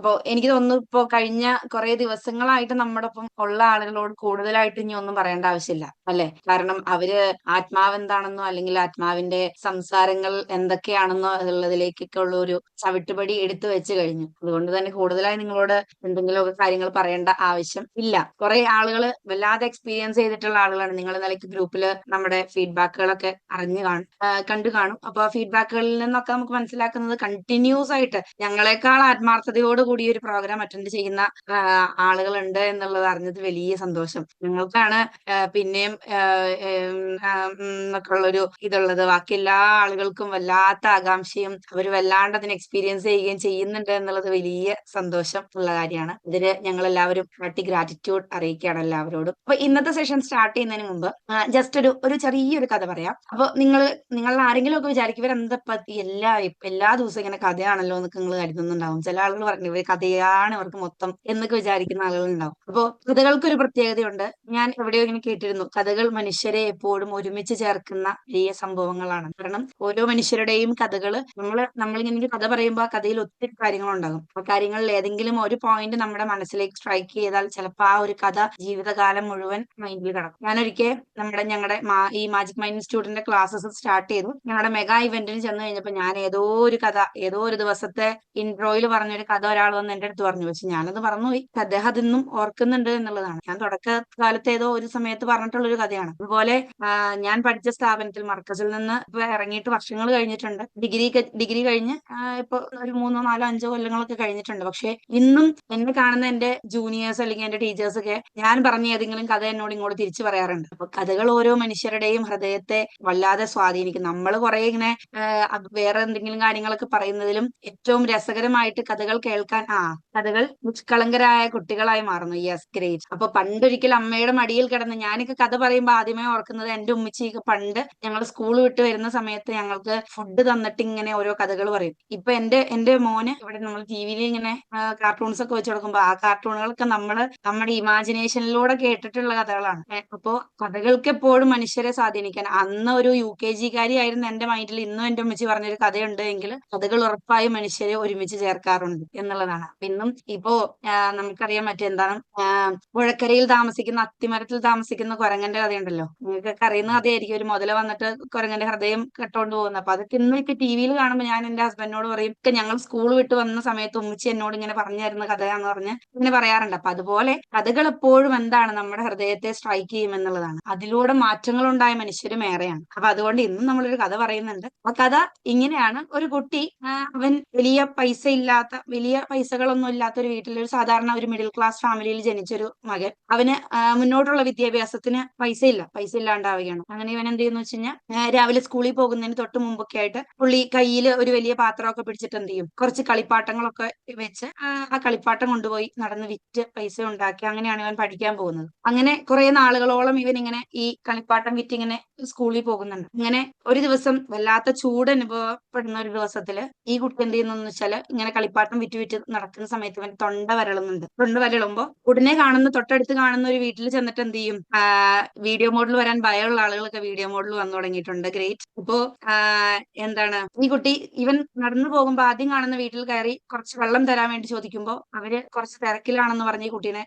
അപ്പൊ എനിക്ക് തോന്നുന്നു ഇപ്പൊ കഴിഞ്ഞ കുറെ ദിവസങ്ങളായിട്ട് നമ്മുടെ ഒപ്പം ഉള്ള ആളുകളോട് കൂടുതലായിട്ട് ഇനി ഒന്നും പറയേണ്ട ആവശ്യമില്ല അല്ലെ? കാരണം അവര് ആത്മാവ് എന്താണെന്നോ അല്ലെങ്കിൽ ആത്മാവിന്റെ സംസാരങ്ങൾ എന്തൊക്കെയാണെന്നോ ഉള്ളതിലേക്കൊക്കെ ഉള്ള ഒരു ചവിട്ടുപടി എടുത്തു വെച്ച് കഴിഞ്ഞു. അതുകൊണ്ട് തന്നെ കൂടുതലായി നിങ്ങളോട് എന്തെങ്കിലുമൊക്കെ കാര്യങ്ങൾ പറയേണ്ട ആവശ്യം ഇല്ല. കുറെ ആളുകൾ വല്ലാതെ എക്സ്പീരിയൻസ് ചെയ്തിട്ടുള്ള ആളുകളാണ്. നിങ്ങൾ നിലയ്ക്ക് ഗ്രൂപ്പിൽ നമ്മുടെ ഫീഡ്ബാക്കുകളൊക്കെ കണ്ടു കാണും. അപ്പൊ ആ ഫീഡ്ബാക്കുകളിൽ നിന്നൊക്കെ നമുക്ക് മനസ്സിലാക്കുന്നത് കണ്ടിന്യൂസ് ആയിട്ട് ഞങ്ങളെക്കാൾ ആത്മാർത്ഥതയോട് കൂടി ഒരു പ്രോഗ്രാം അറ്റൻഡ് ചെയ്യുന്ന ആളുകളുണ്ട് എന്നുള്ളത് അറിഞ്ഞത് വലിയ സന്തോഷം. ഞങ്ങൾക്കാണ് പിന്നെയും എന്നൊക്കെ ഉള്ളൊരു ഇതുള്ളത്. ബാക്കി എല്ലാ ആളുകൾക്കും വല്ലാത്ത ആകാംക്ഷയും അവർ വല്ലാണ്ട് അതിനെ എക്സ്പീരിയൻസ് ചെയ്യുകയും ചെയ്യുന്നുണ്ട് എന്നുള്ളത് വലിയ സന്തോഷം ഉള്ള കാര്യമാണ്. ഇതിന് ഞങ്ങൾ എല്ലാവരും ഹാർട്ടി ഗ്രാറ്റിറ്റ്യൂഡ് അറിയിക്കുകയാണ് എല്ലാവരോടും. അപ്പൊ ഇന്നത്തെ സെഷൻ സ്റ്റാർട്ട് ചെയ്യുന്നതിന് മുമ്പ് ജസ്റ്റ് ഒരു ചെറിയൊരു കഥ പറയാം. അപ്പൊ നിങ്ങൾ ആരെങ്കിലും ഒക്കെ വിചാരിക്കും ഇവരെന്താ എല്ലാ ദിവസവും ഇങ്ങനെ കഥയാണല്ലോ എന്നൊക്കെ നിങ്ങൾ കരുതുന്നുണ്ടാവും. ചില ആളുകൾ പറഞ്ഞു ഇവർ കഥയാണ് ഇവർക്ക് മൊത്തം എന്നൊക്കെ വിചാരിക്കുന്ന ആളുകളുണ്ടാവും. അപ്പൊ കഥകൾക്കൊരു പ്രത്യേകതയുണ്ട്. ഞാൻ എവിടെയോ ഇങ്ങനെ കേട്ടിരുന്നു, കഥകൾ മനുഷ്യരെ എപ്പോഴും ഒരുമിച്ച് ചേർക്കുന്ന വലിയ സംഭവങ്ങളാണ്. കാരണം ഓരോ മനുഷ്യരുടെയും കഥകൾ നമ്മളിങ്ങനെ ഒരു കഥ പറയുമ്പോൾ ആ കഥയിൽ ഒത്തിരി കാര്യങ്ങളുണ്ടാകും. ആ കാര്യങ്ങളിൽ ഏതെങ്കിലും ഒരു പോയിന്റ് നമ്മുടെ മനസ്സിലേക്ക് സ്ട്രൈക്ക് ചെയ്താൽ ചിലപ്പോൾ ആ ഒരു കഥ ജീവിതകാലം മുഴുവൻ മൈൻഡിൽ കിടക്കും. ഞാനൊരിക്കൽ ഞങ്ങളുടെ ഈ മാജിക് മൈൻഡ് ഇൻസ്റ്റിറ്റ്യൂട്ടിന്റെ ക്ലാസ്സസ് സ്റ്റാർട്ട് ചെയ്തു. ഞങ്ങളുടെ മെഗാ ഇവന്റിന് ചെന്ന് കഴിഞ്ഞപ്പോൾ ഞാൻ ഏതോ ഒരു കഥ ഏതോ ഒരു ദിവസത്തെ ഇൻട്രോയിൽ പറഞ്ഞൊരു കഥ ഒരാൾ വന്ന് എന്റെ അടുത്ത് പറഞ്ഞു. പക്ഷെ ഞാനത് മറന്നുപോയി. അദ്ദേഹം അതിന്നും ഓർക്കുന്നുണ്ട് എന്നുള്ളതാണ്. ഞാൻ തുടക്കകാലത്ത് ഏതോ ഒരു സമയത്ത് പറഞ്ഞിട്ടുള്ള ഒരു കഥയാണ്. അതുപോലെ ഞാൻ പഠിച്ച സ്ഥാപനത്തിൽ മർക്കസിൽ നിന്ന് ഇപ്പൊ ഇറങ്ങിയിട്ട് വർഷങ്ങൾ കഴിഞ്ഞിട്ടുണ്ട്. ഡിഗ്രി കഴിഞ്ഞ് ഇപ്പൊ ഒരു 3, 4, 5 കൊല്ലങ്ങളൊക്കെ കഴിഞ്ഞിട്ടുണ്ട്. പക്ഷെ ഇന്നും എന്നെ കാണുന്ന എന്റെ ജൂനിയേഴ്സ് അല്ലെങ്കിൽ എന്റെ ടീച്ചേഴ്സ് ഒക്കെ ഞാൻ പറഞ്ഞ ഏതെങ്കിലും കഥ എന്നോട് ഇങ്ങോട്ട് തിരിച്ചു പറയാറുണ്ട്. അപ്പൊ കഥകൾ ഓരോ മനുഷ്യരുടെയും ഹൃദയത്തെ വല്ലാതെ സ്വാധീനിക്കും. നമ്മൾ കുറെ ഇങ്ങനെ വേറെ എന്തെങ്കിലും കാര്യങ്ങളൊക്കെ പറയുന്നതിലും ഏറ്റവും രസകരമായിട്ട് കഥകൾ കേൾക്കാൻ കഥകൾ നിഷ്കളങ്കരായ കുട്ടികളായി മാറുന്നു. Yes, great. അപ്പൊ പണ്ടൊരിക്കൽ അമ്മയുടെ മടിയിൽ കിടന്ന് ഞാനൊക്കെ കഥ പറയുമ്പോൾ ആദ്യമേ ഓർക്കുന്നത് എന്റെ ഉമ്മച്ചിയൊക്കെ പണ്ട് ഞങ്ങൾ സ്കൂൾ വിട്ട് വരുന്ന സമയത്ത് ഞങ്ങൾക്ക് ഫുഡ് തന്നിട്ട് ഇങ്ങനെ ഓരോ കഥകൾ പറയും. ഇപ്പൊ എന്റെ മോന് ഇവിടെ നമ്മൾ ടിവിയിൽ ഇങ്ങനെ കാർട്ടൂൺസ് ഒക്കെ വെച്ച് കൊടുക്കുമ്പോ ആ കാർട്ടൂണുകളൊക്കെ നമ്മുടെ ഇമാജിനേഷനിലൂടെ കേട്ടിട്ടുള്ള കഥകളാണ്. അപ്പോ കഥകൾക്ക് എപ്പോഴും മനുഷ്യരെ സ്വാധീനിക്കാൻ അന്ന് ഒരു UKG കാരിയായിരുന്ന എന്റെ മൈൻഡിൽ ഇന്നും എന്റെ ഉമ്മച്ചി പറഞ്ഞൊരു കഥയുണ്ട് എങ്കിൽ കഥകൾ ഉറപ്പായും മനുഷ്യരെ ഒരുമിച്ച് ചേർക്കാറുണ്ട് എന്നുള്ളതാണ്. ഇന്നും ഇപ്പോ നമുക്കറിയാൻ മറ്റെന്താണ് പുഴക്കരയിൽ താമസിക്കുന്ന അത്തിമരത്തിൽ താമസിക്കുന്ന കുരങ്ങന്റെ കഥയുണ്ടല്ലോ. നിങ്ങൾക്കൊക്കെ അറിയുന്ന കഥയായിരിക്കും. ഒരു മുതല വന്നിട്ട് കുരങ്ങന്റെ ഹൃദയം കെട്ടോണ്ട് പോകുന്നത്. അപ്പൊ അതൊക്കെ ഇന്നൊക്കെ ടിവിയിൽ കാണുമ്പോൾ ഞാൻ എന്റെ ഹസ്ബൻഡിനോട് പറയും ഒക്കെ ഞങ്ങൾ സ്കൂൾ വിട്ട് വന്ന സമയത്ത് ഉമ്മച്ചി എന്നോട് ഇങ്ങനെ പറഞ്ഞു തരുന്ന കഥയാന്ന് പറഞ്ഞ് ഇങ്ങനെ പറയാറുണ്ട്. അപ്പൊ അതുപോലെ കഥകൾ എപ്പോഴും എന്താണ് നമ്മുടെ ഹൃദയത്തെ സ്ട്രൈക്ക് ചെയ്യും എന്നുള്ളതാണ്. അതിലൂടെ മാറ്റങ്ങൾ ഉണ്ടായ മനുഷ്യരും ഏറെയാണ്. അപ്പൊ അതുകൊണ്ട് ഇന്നും നമ്മളൊരു കഥ പറയുന്നുണ്ട്. ആ കഥ ഇങ്ങനെയാണ്. ഒരു കുട്ടി അവൻ വലിയ പൈസകളൊന്നും ഇല്ലാത്ത ഒരു വീട്ടിൽ ഒരു സാധാരണ ഒരു മിഡിൽ ക്ലാസ് ഫാമിലിയിൽ ജനിച്ചൊരു മകൻ. അവന് മുന്നോട്ടുള്ള വിദ്യാഭ്യാസത്തിന് പൈസ ഇല്ലാണ്ടാവുകയാണ്. അങ്ങനെ ഇവൻ എന്ത് ചെയ്യുന്നു വെച്ച് കഴിഞ്ഞാൽ രാവിലെ സ്കൂളിൽ പോകുന്നതിന് തൊട്ട് മുമ്പൊക്കെ ആയിട്ട് പുള്ളി കയ്യിൽ ഒരു വലിയ പാത്രമൊക്കെ പിടിച്ചിട്ട് എന്ത് ചെയ്യും, കുറച്ച് കളിപ്പാട്ടങ്ങളൊക്കെ വെച്ച് ആ കളിപ്പാട്ടം കൊണ്ടുപോയി നടന്ന് വിറ്റ് പൈസ ഉണ്ടാക്കി അങ്ങനെയാണ് ഇവൻ പഠിക്കാൻ പോകുന്നത്. അങ്ങനെ കുറെ നാളുകളോളം ഇവൻ ഇങ്ങനെ ഈ കളിപ്പാട്ടം വിറ്റ് ഇങ്ങനെ സ്കൂളിൽ പോകുന്നുണ്ട്. ഇങ്ങനെ ഒരു ദിവസം വല്ലാത്ത ചൂട് അനുഭവപ്പെടുന്ന ഒരു ദിവസത്തില് ഈ കുട്ടി എന്ത് ചെയ്യുന്നു വെച്ചാല് ഇങ്ങനെ കളിപ്പാട്ടം വിറ്റ് നടക്കുന്ന സമയത്ത് ഇവൻ തൊണ്ട വരളുന്നുണ്ട്. തൊണ്ട വരളുമ്പോ ഉടനെ തൊട്ടടുത്ത് കാണുന്ന ഒരു വീട്ടിൽ ചെന്നിട്ട് എന്ത് ചെയ്യും, വീഡിയോ മോഡിൽ വരാൻ ഭയമുള്ള ആളുകളൊക്കെ വീഡിയോ മോഡിൽ വന്നു തുടങ്ങിയിട്ടുണ്ട്. ഗ്രേറ്റ്. അപ്പോ എന്താണ് ഈ കുട്ടി ഇവൻ നടന്നു പോകുമ്പോ ആദ്യം കാണുന്ന വീട്ടിൽ കയറി കുറച്ച് വെള്ളം തരാൻ വേണ്ടി ചോദിക്കുമ്പോ അവര് കുറച്ച് തിരക്കിലാണെന്ന് പറഞ്ഞ് ഈ കുട്ടീനെ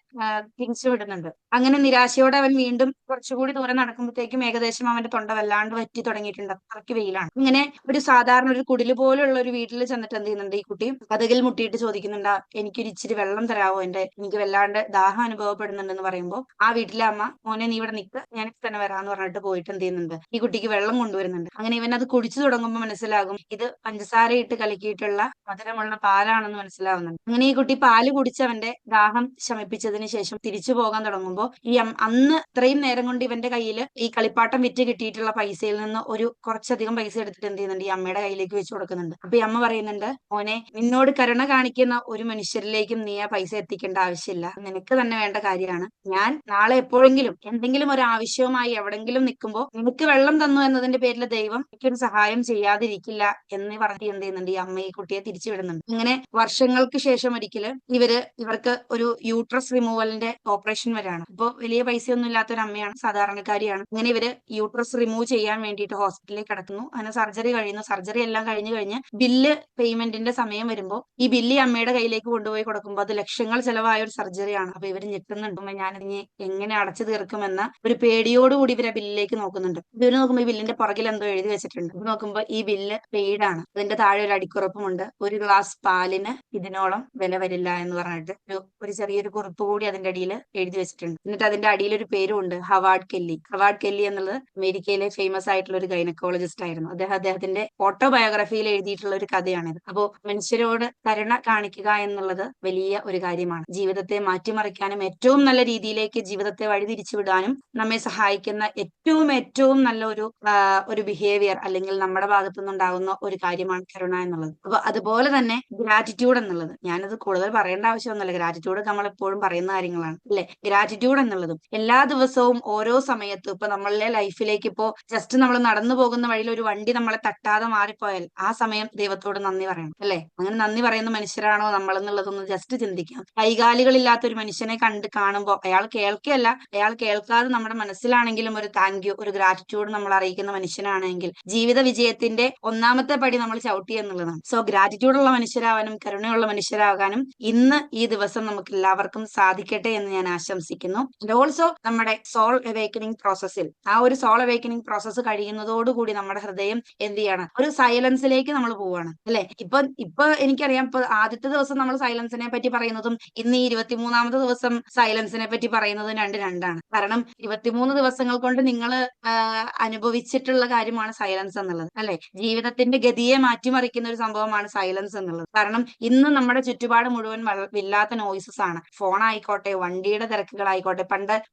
തിരിച്ചു വിടുന്നുണ്ട്. അങ്ങനെ നിരാശയോടെ അവൻ വീണ്ടും കുറച്ചുകൂടി ദൂരം നടക്കുമ്പോഴത്തേക്കും ഏകദേശം അവന്റെ തൊണ്ട വല്ലാണ്ട് വറ്റി തുടങ്ങിയിട്ടുണ്ട്. അത്രയ്ക്ക് വെയിലാണ്. ഇങ്ങനെ ഒരു സാധാരണ ഒരു കുടില് പോലുള്ള ഒരു വീട്ടിൽ ചെന്നിട്ട് എന്ത് ചെയ്യുന്നുണ്ട്, ഈ കുട്ടി കതകിൽ മുട്ടിയിട്ട് ചോദിക്കുന്നുണ്ട്, എനിക്കൊരു ഇച്ചിരി വെള്ളം തരാവോ, എനിക്ക് വല്ലാണ്ട് ദാഹം അനുഭവപ്പെടുന്നുണ്ടെന്ന് പറയുമ്പോൾ ആ വീട്ടിലെ അമ്മ മോനെ നീ ഇവിടെ നിൽക്ക്, ഞാൻ തന്നെ വരാന്ന് പറഞ്ഞിട്ട് പോയിട്ട് എന്ത് ചെയ്യുന്നുണ്ട്, ഈ കുട്ടിക്ക് വെള്ളം കൊണ്ടുവരുന്നുണ്ട്. അങ്ങനെ ഇവൻ അത് കുടിച്ചു തുടങ്ങുമ്പോൾ മനസ്സിലാകും ഇത് പഞ്ചസാര ഇട്ട് കലക്കിയിട്ടുള്ള മധുരമുള്ള പാലാണെന്ന് മനസ്സിലാവുന്നുണ്ട്. അങ്ങനെ ഈ കുട്ടി പാല് കുടിച്ച് അവന്റെ ദാഹം ശമിപ്പിച്ചതിന് ശേഷം തിരിച്ചു പോകാൻ തുടങ്ങുമ്പോൾ അന്ന് ഇത്രയും നേരം കൊണ്ട് ഇവന്റെ കയ്യിൽ ഈ കളിപ്പാട്ടം വിറ്റ് കിട്ടിയിട്ടുള്ള പൈസയിൽ നിന്ന് കുറച്ചധികം പൈസ എടുത്തിട്ട് എന്ത് ചെയ്യുന്നുണ്ട്, ഈ അമ്മയുടെ കയ്യിലേക്ക് വെച്ച് കൊടുക്കുന്നുണ്ട്. അപ്പൊ ഈ അമ്മ പറയുന്നുണ്ട്, മോനെ നിന്നോട് കരുണ കാണിക്കുന്ന ഒരു മനുഷ്യരിലേക്കും നീ ആ പൈസ എത്തിക്കേണ്ട ആവശ്യമില്ല, നിനക്ക് തന്നെ വേണ്ട കാര്യമാണ്. ഞാൻ നാളെ എപ്പോഴെങ്കിലും എന്തെങ്കിലും ഒരു ആവശ്യവുമായി എവിടെങ്കിലും നിൽക്കുമ്പോൾ നിനക്ക് വെള്ളം തന്നു എന്നതിന്റെ പേരിൽ ദൈവം എനിക്കൊരു സഹായം ചെയ്യാതിരിക്കില്ല എന്ന് പറഞ്ഞ് എന്ത് ചെയ്യുന്നുണ്ട്, ഈ അമ്മ ഈ കുട്ടിയെ തിരിച്ചു വിടുന്നുണ്ട്. ഇങ്ങനെ വർഷങ്ങൾക്ക് ശേഷം ഒരിക്കല് ഇവർക്ക് ഒരു യൂട്രസ് റിമൂവലിന്റെ ഓപ്പറേഷൻ വരാണ്. അപ്പോൾ വലിയ പൈസയൊന്നും ഇല്ലാത്ത ഒരു അമ്മയാണ്, സാധാരണക്കാരിയാണ്. അങ്ങനെ ഇവര് യൂട്രസ് റിമൂവ് ചെയ്യാൻ വേണ്ടിയിട്ട് ഹോസ്പിറ്റലിൽ കിടക്കുന്നു. അങ്ങനെ സർജറി എല്ലാം കഴിഞ്ഞ് ബില്ല് പേയ്മെന്റിന്റെ സമയം വരുമ്പോൾ ഈ ബില്ല് അമ്മയുടെ അമ്മയുടെ കയ്യിലേക്ക് കൊണ്ടുപോയി കൊടുക്കുമ്പോൾ അത് ലക്ഷങ്ങൾ ചെലവായ ഒരു സർജറിയാണ്. അപ്പൊ ഇവര് ഞെട്ടുന്നുണ്ട്. ഞാനിതിനെ എങ്ങനെ അടച്ചു തീർക്കുമെന്ന ഒരു പേടിയോടുകൂടി ഇവരെ ബില്ലിലേക്ക് നോക്കുന്നുണ്ട്. ഇവര് നോക്കുമ്പോൾ ഈ ബില്ലിന്റെ പുറകിൽ എന്തോ എഴുതി വെച്ചിട്ടുണ്ട്. ഇത് നോക്കുമ്പോൾ ഈ ബില്ല് പെയ്ഡ് ആണ്. അതിന്റെ താഴെ ഒരു അടിക്കുറിപ്പുമുണ്ട്. ഒരു ഗ്ലാസ് പാലിന് ഇതിനോളം വില വരില്ല എന്ന് പറഞ്ഞിട്ട് ഒരു ചെറിയൊരു കുറിപ്പ് കൂടി അതിന്റെ അടിയിൽ എഴുതി വെച്ചിട്ടുണ്ട്. എന്നിട്ട് അതിന്റെ അടിയിൽ ഒരു പേരും ഉണ്ട്, ഹവാർഡ് കെല്ലി. ഹവാർഡ് കെല്ലി എന്നുള്ളത് അമേരിക്കയിലെ ഫേമസ് ആയിട്ടുള്ള ഒരു ഗൈനക്കോളജിസ്റ്റ് ആയിരുന്നു. അദ്ദേഹത്തിന്റെ ഓട്ടോബയോഗ്രഫിയിൽ എഴുതിയിട്ടുള്ള ഒരു കഥയാണിത്. അപ്പോ മനുഷ്യരോട് കരുണ കാണിക്കുക എന്നുള്ളത് വലിയ ഒരു കാര്യമാണ്. ജീവിതത്തെ മാറ്റിമറിക്കാനും ഏറ്റവും നല്ല രീതിയിലേക്ക് ജീവിതത്തെ വഴിതിരിച്ചു വിടാനും നമ്മെ സഹായിക്കുന്ന ഏറ്റവും നല്ല ഒരു ബിഹേവിയർ അല്ലെങ്കിൽ നമ്മുടെ ഭാഗത്തു നിന്നുണ്ടാകുന്ന ഒരു കാര്യമാണ് കരുണ എന്നുള്ളത്. അപ്പൊ അതുപോലെ തന്നെ ഗ്രാറ്റിറ്റ്യൂഡ് എന്നുള്ളത്, ഞാനത് കൂടുതൽ പറയേണ്ട ആവശ്യമൊന്നുമില്ല, ഗ്രാറ്റിറ്റ്യൂഡ് നമ്മൾ എപ്പോഴും പറയുന്ന കാര്യങ്ങളാണ് അല്ലെ. ഗ്രാറ്റിറ്റ്യൂഡ് എന്നുള്ളതും എല്ലാ ദിവസവും ഓരോ സമയത്തും ഇപ്പൊ നമ്മളുടെ ലൈഫിലേക്ക് ഇപ്പോ ജസ്റ്റ് നമ്മൾ നടന്നു പോകുന്ന വഴിയിൽ ഒരു വണ്ടി നമ്മളെ തട്ടാതെ മാറിപ്പോയാൽ ആ സമയം ദൈവത്തോട് നന്ദി പറയണം അല്ലെ. അങ്ങനെ നന്ദി പറയുന്ന മനുഷ്യരാണോ നമ്മൾ എന്നുള്ളതൊന്ന് ജസ്റ്റ് ചിന്തിക്കാം. കൈകാലികളില്ലാത്ത ഒരു മനുഷ്യനെ കാണുമ്പോൾ അയാൾ കേൾക്കുകയല്ല, അയാൾ കേൾക്കാതെ നമ്മുടെ മനസ്സിലാണെങ്കിലും ഒരു താങ്ക് യു, ഒരു ഗ്രാറ്റിറ്റ്യൂഡ് നമ്മൾ അറിയിക്കുന്ന മനുഷ്യനാണെങ്കിൽ ജീവിത വിജയത്തിന്റെ ഒന്നാമത്തെ പടി നമ്മൾ ചവിട്ടി എന്നുള്ളതാണ്. സോ ഗ്രാറ്റിറ്റ്യൂഡ് ഉള്ള മനുഷ്യരാവാനും കരുണയുള്ള മനുഷ്യരാകാനും ഇന്ന് ഈ ദിവസം നമുക്ക് എല്ലാവർക്കും സാധിക്കട്ടെ എന്ന് ഞാൻ ആശംസിക്കുന്നു. ഓൾസോ നമ്മുടെ സോൾ അവേക്കനിങ് പ്രോസസ്സിൽ ആ ഒരു സോൾ അവേക്കനിങ് പ്രോസസ്സ് കഴിയുന്നതോടുകൂടി നമ്മുടെ ഹൃദയം എന്ത് ചെയ്യണം, ഒരു സൈലൻസിലേക്ക് നമ്മൾ പോവാണ് അല്ലെ. ഇപ്പൊ എനിക്കറിയാം, ഇപ്പൊ ആദ്യത്തെ ദിവസം നമ്മൾ സൈലൻസിനെ പറ്റി പറയുന്നതും ഇന്ന് ഈ 23ാമത്തെ ദിവസം സൈലൻസിനെ പറ്റി പറയുന്നതും രണ്ടാണ്. കാരണം 23 ദിവസങ്ങൾ കൊണ്ട് നിങ്ങൾ അനുഭവിച്ചിട്ടുള്ള കാര്യമാണ് സൈലൻസ് എന്നുള്ളത് അല്ലെ. ജീവിതത്തിന്റെ ഗതിയെ മാറ്റിമറിക്കുന്ന ഒരു സംഭവമാണ് സൈലൻസ് എന്നുള്ളത്. കാരണം ഇന്ന് നമ്മുടെ ചുറ്റുപാട് മുഴുവൻ ഇല്ലാത്ത നോയ്സസ് ആണ്. ഫോൺ ആയിക്കോട്ടെ, വണ്ടിയുടെ തിരക്കുകളായിക്കോട്ടെ.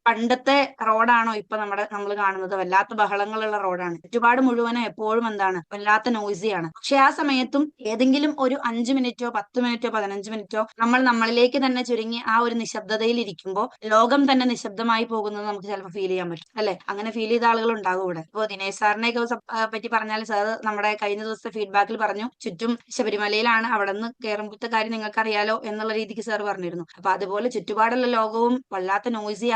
പണ്ടത്തെ റോഡാണോ ഇപ്പൊ നമ്മൾ കാണുന്നത്? വല്ലാത്ത ബഹളങ്ങളുള്ള റോഡാണ്. ചുറ്റുപാട് മുഴുവനും എപ്പോഴും എന്താണ്, വല്ലാത്ത നോയ്സിയാണ്. പക്ഷെ ആ സമയത്തും ഏതെങ്കിലും ഒരു 5 മിനിറ്റോ 10 മിനിറ്റോ 15 മിനിറ്റോ നമ്മൾ നമ്മളിലേക്ക് തന്നെ ചുരുങ്ങി ആ ഒരു നിശബ്ദതയിൽ ഇരിക്കുമ്പോൾ ലോകം തന്നെ നിശബ്ദമായി പോകുന്നത് നമുക്ക് ചിലപ്പോൾ ഫീൽ ചെയ്യാൻ പറ്റും അല്ലെ. അങ്ങനെ ഫീൽ ചെയ്ത ആളുകൾ ഉണ്ടാകും ഇവിടെ. ഇപ്പൊ ദിനേശ് സാറിനെയൊക്കെ പറ്റി പറഞ്ഞാൽ, സാർ നമ്മുടെ കഴിഞ്ഞ ദിവസത്തെ ഫീഡ്ബാക്കിൽ പറഞ്ഞു ചുറ്റും ശബരിമലയിലാണ്, അവിടെ നിന്ന് കയറുമ്പോഴത്തെ കാര്യം നിങ്ങൾക്ക് അറിയാലോ എന്നുള്ള രീതിക്ക് സാർ പറഞ്ഞിരുന്നു. അപ്പൊ അതുപോലെ ചുറ്റുപാടുള്ള ലോകവും വല്ലാത്ത നോയ്സി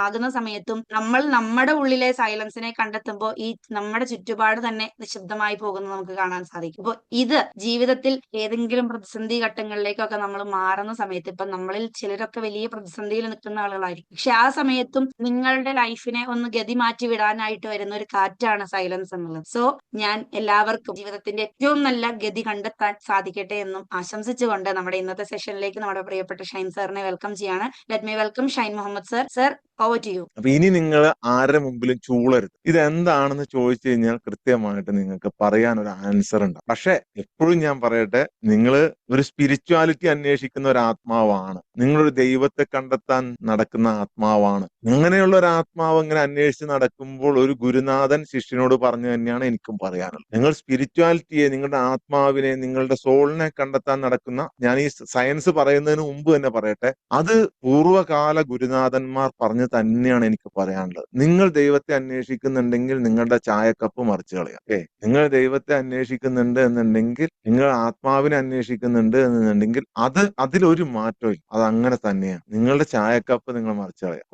ആകുന്ന സമയത്തും നമ്മൾ നമ്മുടെ ഉള്ളിലെ സൈലൻസിനെ കണ്ടെത്തുമ്പോൾ ഈ നമ്മുടെ ചുറ്റുപാട് തന്നെ നിശബ്ദമായി പോകുന്നത് നമുക്ക് കാണാൻ സാധിക്കും. അപ്പൊ ഇത് ജീവിതത്തിൽ ഏതെങ്കിലും പ്രതിസന്ധി ഘട്ടങ്ങളിലേക്കൊക്കെ നമ്മൾ മാറുന്ന സമയത്ത്, ഇപ്പൊ നമ്മളിൽ ചിലരൊക്കെ വലിയ പ്രതിസന്ധിയിൽ നിൽക്കുന്ന ആളുകളായിരിക്കും. പക്ഷെ ആ സമയത്തും നിങ്ങളുടെ ലൈഫിനെ ഒന്ന് ഗതി മാറ്റി വിടാനായിട്ട് വരുന്ന ഒരു കാറ്റാണ് സൈലൻസ് എന്നുള്ളത്. സോ ഞാൻ എല്ലാവർക്കും ജീവിതത്തിന്റെ ഏറ്റവും നല്ല ഗതി കണ്ടെത്താൻ സാധിക്കട്ടെ എന്നും ആശംസിച്ചുകൊണ്ട് നമ്മുടെ ഇന്നത്തെ സെഷനിലേക്ക് നമ്മുടെ പ്രിയപ്പെട്ട ഷൈൻ സാറിനെ വെൽക്കം ചെയ്യാണ്. Let me welcome Shine Muhammad sir. Sir, over to you. അപ്പൊ ഇനി നിങ്ങൾ ആരുടെ മുമ്പിലും ചൂളരുത്. ഇതെന്താണെന്ന് ചോദിച്ചു കഴിഞ്ഞാൽ കൃത്യമായിട്ട് നിങ്ങൾക്ക് പറയാൻ ഒരു ആൻസർ ഉണ്ട്. പക്ഷെ എപ്പോഴും ഞാൻ പറയട്ടെ, നിങ്ങൾ ഒരു സ്പിരിച്വാലിറ്റി അന്വേഷിക്കുന്ന ഒരു ആത്മാവാണ്, നിങ്ങളൊരു ദൈവത്തെ കണ്ടെത്താൻ നടക്കുന്ന ആത്മാവാണ്. അങ്ങനെയുള്ള ഒരു ആത്മാവ് ഇങ്ങനെ അന്വേഷിച്ച് നടക്കുമ്പോൾ ഒരു ഗുരുനാഥൻ ശിഷ്യനോട് പറഞ്ഞു തന്നെയാണ് എനിക്കും പറയാനുള്ളത്. നിങ്ങൾ സ്പിരിച്വാലിറ്റിയെ, നിങ്ങളുടെ ആത്മാവിനെ, നിങ്ങളുടെ സോളിനെ കണ്ടെത്താൻ നടക്കുന്ന, ഞാൻ ഈ സയൻസ് പറയുന്നതിന് മുമ്പ് തന്നെ പറയട്ടെ, അത് പൂർവ്വകാല ഗുരുനാഥന്മാർ പറഞ്ഞു തന്നെയാണ് എനിക്ക് പറയാനുള്ളത്. നിങ്ങൾ ദൈവത്തെ അന്വേഷിക്കുന്നുണ്ടെങ്കിൽ നിങ്ങളുടെ ചായക്കപ്പ് മറിച്ച് കളയാം. നിങ്ങൾ ദൈവത്തെ അന്വേഷിക്കുന്നുണ്ട് എന്നുണ്ടെങ്കിൽ, നിങ്ങൾ ആത്മാവിനെ അന്വേഷിക്കുന്നുണ്ട് എന്നുണ്ടെങ്കിൽ അതിലൊരു മാറ്റവും ഇല്ല. അത് അങ്ങനെ തന്നെയാണ്. നിങ്ങളുടെ ചായക്കപ്പ് നിങ്ങൾ മറിച്ച് കളയാം.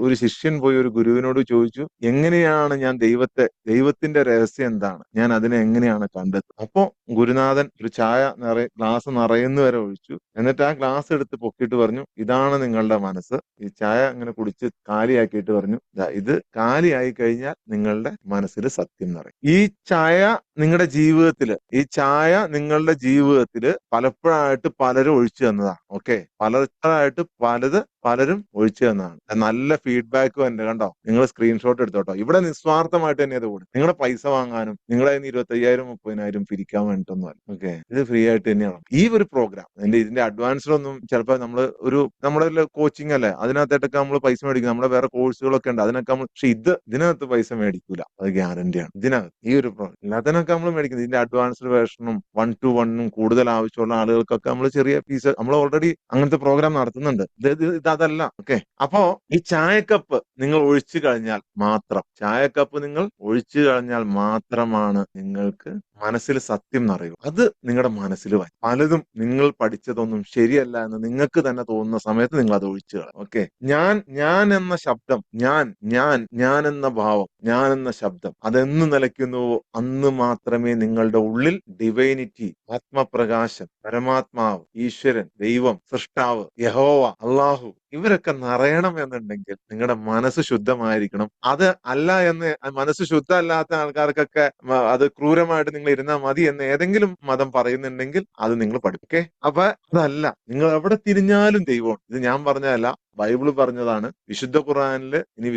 ഒരു ശിഷ്യൻ പോയി ഒരു ഗുരുവിനോട് ചോദിച്ചു, എങ്ങനെയാണ് ഞാൻ ദൈവത്തിന്റെ രഹസ്യം എന്താണ്, ഞാൻ അതിനെ എങ്ങനെയാണ് കണ്ടെത്തുന്നത്? അപ്പോ ഗുരുനാഥൻ ഒരു ഗ്ലാസ് നിറയുന്ന വരെ ഒഴിച്ചു. എന്നിട്ട് ആ ഗ്ലാസ് എടുത്ത് പൊക്കിയിട്ട് പറഞ്ഞു, ഇതാണ് നിങ്ങളുടെ മനസ്സ്. ഈ ചായ അങ്ങനെ കുടിച്ച് കാലിയാക്കിയിട്ട് പറഞ്ഞു, ഇത് കാലിയായി കഴിഞ്ഞാൽ നിങ്ങളുടെ മനസ്സിൽ സത്യം നിറയും. ഈ ചായ നിങ്ങളുടെ ജീവിതത്തില് പലപ്പോഴായിട്ട് പലരും ഒഴിച്ചു തന്നതാണ്. പലപ്പോഴായിട്ട് പലരും ഒഴിച്ചു തന്നതാണ്. നല്ല ഫീഡ്ബാക്കും എന്റെ കണ്ടോ, നിങ്ങൾ സ്ക്രീൻഷോട്ട് എടുത്തോട്ടോ. ഇവിടെ നിസ്വാർത്ഥമായിട്ട് തന്നെ അത് കൂടി, നിങ്ങളുടെ പൈസ വാങ്ങാനും നിങ്ങളെ 25,000 30,000 പിരിക്കാൻ വേണ്ടിയിട്ടൊന്നുമല്ല. ഇത് ഫ്രീ ആയിട്ട് തന്നെയാണ് ഈ ഒരു പ്രോഗ്രാം. ഇതിന്റെ അഡ്വാൻസിലൊന്നും ചിലപ്പോൾ നമ്മുടെ കോച്ചിങ് അല്ലേ, അതിനകത്തായിട്ടൊക്കെ നമ്മൾ പൈസ മേടിക്കും. നമ്മുടെ വേറെ കോഴ്സുകളൊക്കെ ഉണ്ട്, അതിനൊക്കെ നമ്മൾ, പക്ഷെ ഇതിനകത്ത് പൈസ മേടിക്കൂല, അത് ഗ്യാരണ്ടിയാണ്. ഇതിനകത്ത് ഈ ഒരു എല്ലാത്തിനൊക്കെ നമ്മൾ മേടിക്കുന്നത്. ഇതിന്റെ അഡ്വാൻസ്ഡ് വേർഷനും 1 to 1 കൂടുതൽ ആവശ്യമുള്ള ആളുകൾക്കൊക്കെ നമ്മൾ ചെറിയ ഫീസ്, നമ്മൾ ഓൾറെഡി അങ്ങനത്തെ പ്രോഗ്രാം നടത്തുന്നുണ്ട്. അതല്ല. അപ്പോ ഈ ചായക്കപ്പ് നിങ്ങൾ ഒഴിച്ചു കഴിഞ്ഞാൽ മാത്രമാണ് നിങ്ങൾക്ക് മനസ്സിൽ സത്യം നിറയൂ. അത് നിങ്ങളുടെ മനസ്സിൽ വരും. പലതും നിങ്ങൾ പഠിച്ചതൊന്നും ശരിയല്ല എന്ന് നിങ്ങൾക്ക് തന്നെ തോന്നുന്ന സമയത്ത് നിങ്ങൾ അത് ഒഴിച്ചു കളയും. ഞാൻ എന്ന ശബ്ദം, ഞാൻ എന്ന ഭാവം, ഞാൻ എന്ന ശബ്ദം അതെന്ന് നിലയ്ക്കുന്നുവോ അന്ന് മാത്രം മാത്രമേ നിങ്ങളുടെ ഉള്ളിൽ ഡിവൈനിറ്റി, ആത്മപ്രകാശം, പരമാത്മാവ്, ഈശ്വരൻ, ദൈവം, സൃഷ്ടാവ്, യഹോവ, അള്ളാഹു ഇവരൊക്കെ നിറയണം എന്നുണ്ടെങ്കിൽ നിങ്ങളുടെ മനസ്സ് ശുദ്ധമായിരിക്കണം. അത് അല്ല എന്ന് മനസ്സ് ശുദ്ധമല്ലാത്ത ആൾക്കാർക്കൊക്കെ അത് ക്രൂരമായിട്ട് നിങ്ങൾ ഇരുന്നാൽ മതി എന്ന് ഏതെങ്കിലും മതം പറയുന്നുണ്ടെങ്കിൽ അത് നിങ്ങൾ പഠിക്കേ. അപ്പൊ അതല്ല, നിങ്ങൾ എവിടെ തിരിഞ്ഞാലും ദൈവമാണ്. ഇത് ഞാൻ പറഞ്ഞതല്ല, ബൈബിള് പറഞ്ഞതാണ്. വിശുദ്ധ ഖുർആനില് ഇനി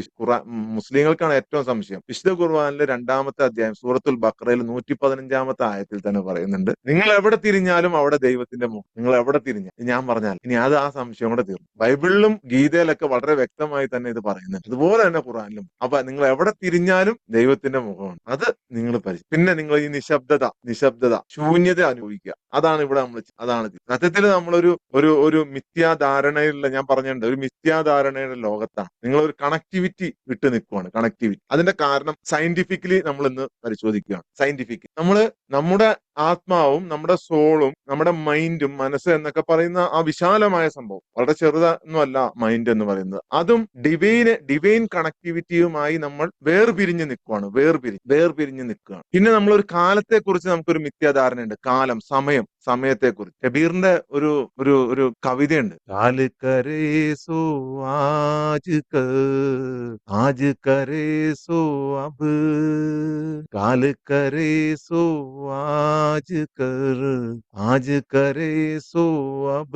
മുസ്ലിങ്ങൾക്കാണ് ഏറ്റവും സംശയം. വിശുദ്ധ ഖുർആനില് 2-ാമത്തെ അധ്യായം സൂറത്തുൽ ബഖറയിൽ 115-ാമത്തെ ആയത്തിൽ തന്നെ പറയുന്നുണ്ട്, നിങ്ങൾ എവിടെ തിരിഞ്ഞാലും അവിടെ ദൈവത്തിന്റെ മുഖം. നിങ്ങൾ എവിടെ തിരിഞ്ഞ ഞാൻ പറഞ്ഞാൽ ഇനി അത് ആ സംശയം കൂടെ തീർന്നു. ബൈബിളിലും ഗീതയിലൊക്കെ വളരെ വ്യക്തമായി തന്നെ ഇത് പറയുന്നുണ്ട്, അതുപോലെ തന്നെ ഖുർആനിലും. അപ്പൊ നിങ്ങൾ എവിടെ തിരിഞ്ഞാലും ദൈവത്തിന്റെ മുഖമാണ്. അത് നിങ്ങൾ പിന്നെ നിങ്ങൾ ഈ നിശബ്ദത, ശൂന്യത അനുഭവിക്കുക. അതാണ് ഇവിടെ നമ്മൾ അതാണ് സത്യത്തിൽ നമ്മളൊരു ഒരു ഒരു മിഥ്യാധാരണയുള്ള, ഞാൻ പറഞ്ഞിട്ടുണ്ട്, ഒരു മിഥ്യാധാരണയുടെ ലോകത്താണ്. നിങ്ങൾ ഒരു കണക്ടിവിറ്റി വിട്ട് നിൽക്കുവാണ്. കണക്ടിവിറ്റി അതിന്റെ കാരണം സയന്റിഫിക്കലി നമ്മൾ ഇന്ന് പരിശോധിക്കുകയാണ്. സയന്റിഫിക്കലി നമ്മുടെ ആത്മാവും നമ്മുടെ സോളും നമ്മുടെ മൈൻഡും മനസ്സ് എന്നൊക്കെ പറയുന്ന ആ വിശാലമായ സംഭവം, വളരെ ചെറുതൊന്നുമല്ല മൈൻഡ് എന്ന് പറയുന്നത്, അതും ഡിവൈൻ കണക്ടിവിറ്റിയുമായി നമ്മൾ വേർപിരിഞ്ഞ് നിൽക്കുകയാണ്. വേർപിരിഞ്ഞ് നിൽക്കുകയാണ്. പിന്നെ നമ്മളൊരു കാലത്തെ കുറിച്ച് നമുക്കൊരു മിഥ്യാധാരണയുണ്ട്. കാലം, സമയത്തെക്കുറിച്ച് കബീറിന്റെ ഒരു ഒരു ഒരു കവിതയുണ്ട്. കാല് കരേ സോ ആജ് കരേ സോ അബ്, കാല് കരേ സോ आज करे सो अब,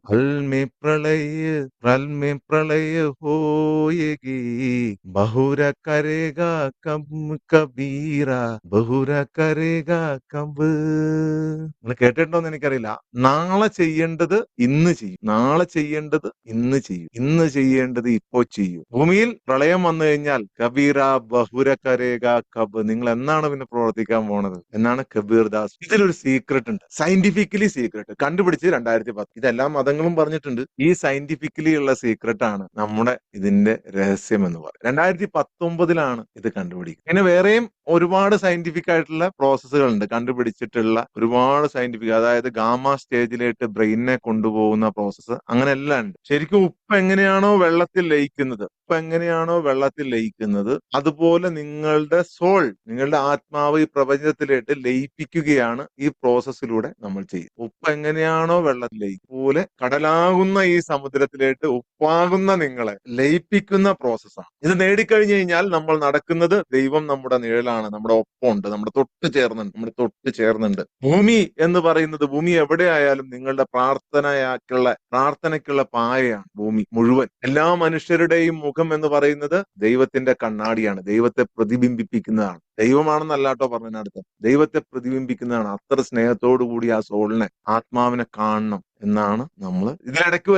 फल में प्रलय होएगी, बहुरा करेगा कब कबीरा, बहुरा करेगा कब. നിങ്ങൾ കേട്ടിട്ടുണ്ടോന്ന് എനിക്കറിയില്ല. നാളെ ചെയ്യേണ്ടത് ഇന്ന് ചെയ്യും, നാളെ ചെയ്യേണ്ടത് ഇന്ന് ചെയ്യും, ഇന്ന് ചെയ്യേണ്ടത് ഇപ്പോ ചെയ്യും. ഭൂമിയിൽ പ്രളയം വന്നു കഴിഞ്ഞാൽ കബീര ബഹുര കരേക കബ്, നിങ്ങൾ എന്നാണ് പിന്നെ പ്രവർത്തിക്കാൻ പോണത് എന്നാണ് കബീർ ദാസ്. ഇതിലൊരു സീക്രട്ട് ഉണ്ട്, സയന്റിഫിക്കലി സീക്രട്ട് കണ്ടുപിടിച്ച് 2010. ഇതെല്ലാ മതങ്ങളും പറഞ്ഞിട്ടുണ്ട്. ഈ സയന്റിഫിക്കലി ഉള്ള സീക്രട്ട് ആണ് നമ്മുടെ ഇതിന്റെ രഹസ്യം എന്ന് പറയുന്നത്. 2019 ഇത് കണ്ടുപിടിക്കുക. പിന്നെ വേറെയും ഒരുപാട് സയന്റിഫിക് ആയിട്ടുള്ള പ്രോസസ്സുകൾ ഉണ്ട്, കണ്ടുപിടിച്ചിട്ടുള്ള ഒരുപാട് സയന്റിഫിക്, അതായത് ഗാമ സ്റ്റേജിലേക്ക് ബ്രെയിനിനെ കൊണ്ടുപോകുന്ന പ്രോസസ്സ്, അങ്ങനെ എല്ലാം ഉണ്ട്. ശരിക്കും ഉപ്പ് എങ്ങനെയാണോ വെള്ളത്തിൽ ലയിക്കുന്നത് അതുപോലെ നിങ്ങളുടെ സോൾ, നിങ്ങളുടെ ആത്മാവ് ഈ പ്രപഞ്ചത്തിലേക്ക് ലയിപ്പിക്കുകയാണ് ഈ പ്രോസസ്സിലൂടെ നമ്മൾ ചെയ്യുന്നത്. ഉപ്പ് എങ്ങനെയാണോ വെള്ളത്തിൽ പോലെ കടലാകുന്ന ഈ സമുദ്രത്തിലേക്ക് ഉപ്പാകുന്ന നിങ്ങളെ ലയിപ്പിക്കുന്ന പ്രോസസ്സാണ്. ഇത് നേടിക്കഴിഞ്ഞു കഴിഞ്ഞാൽ നമ്മൾ നടക്കുന്നത്, ദൈവം നമ്മുടെ നിഴലാണ്, നമ്മുടെ ഒപ്പമുണ്ട്, നമ്മുടെ തൊട്ട് ചേർന്നുണ്ട്. ഭൂമി എന്ന് പറയുന്നത്, ഭൂമി എവിടെയായാലും നിങ്ങളുടെ പ്രാർത്ഥനയ്ക്കുള്ള പായയാണ്. ഭൂമി മുഴുവൻ എല്ലാ മനുഷ്യരുടെയും മുഖം എന്ന് പറയുന്നത് ദൈവത്തിന്റെ കണ്ണാടിയാണ്, ദൈവത്തെ പ്രതിബിംബിപ്പിക്കുന്നതാണ്. ദൈവമാണെന്നല്ലാട്ടോ പറഞ്ഞതിനടുത്ത്, ദൈവത്തെ പ്രതിബിംബിക്കുന്നതാണ്. അത്ര സ്നേഹത്തോടു കൂടി ആ സോളിനെ, ആത്മാവിനെ കാണണം എന്നാണ് നമ്മൾ. ഇതിലിടയ്ക്ക്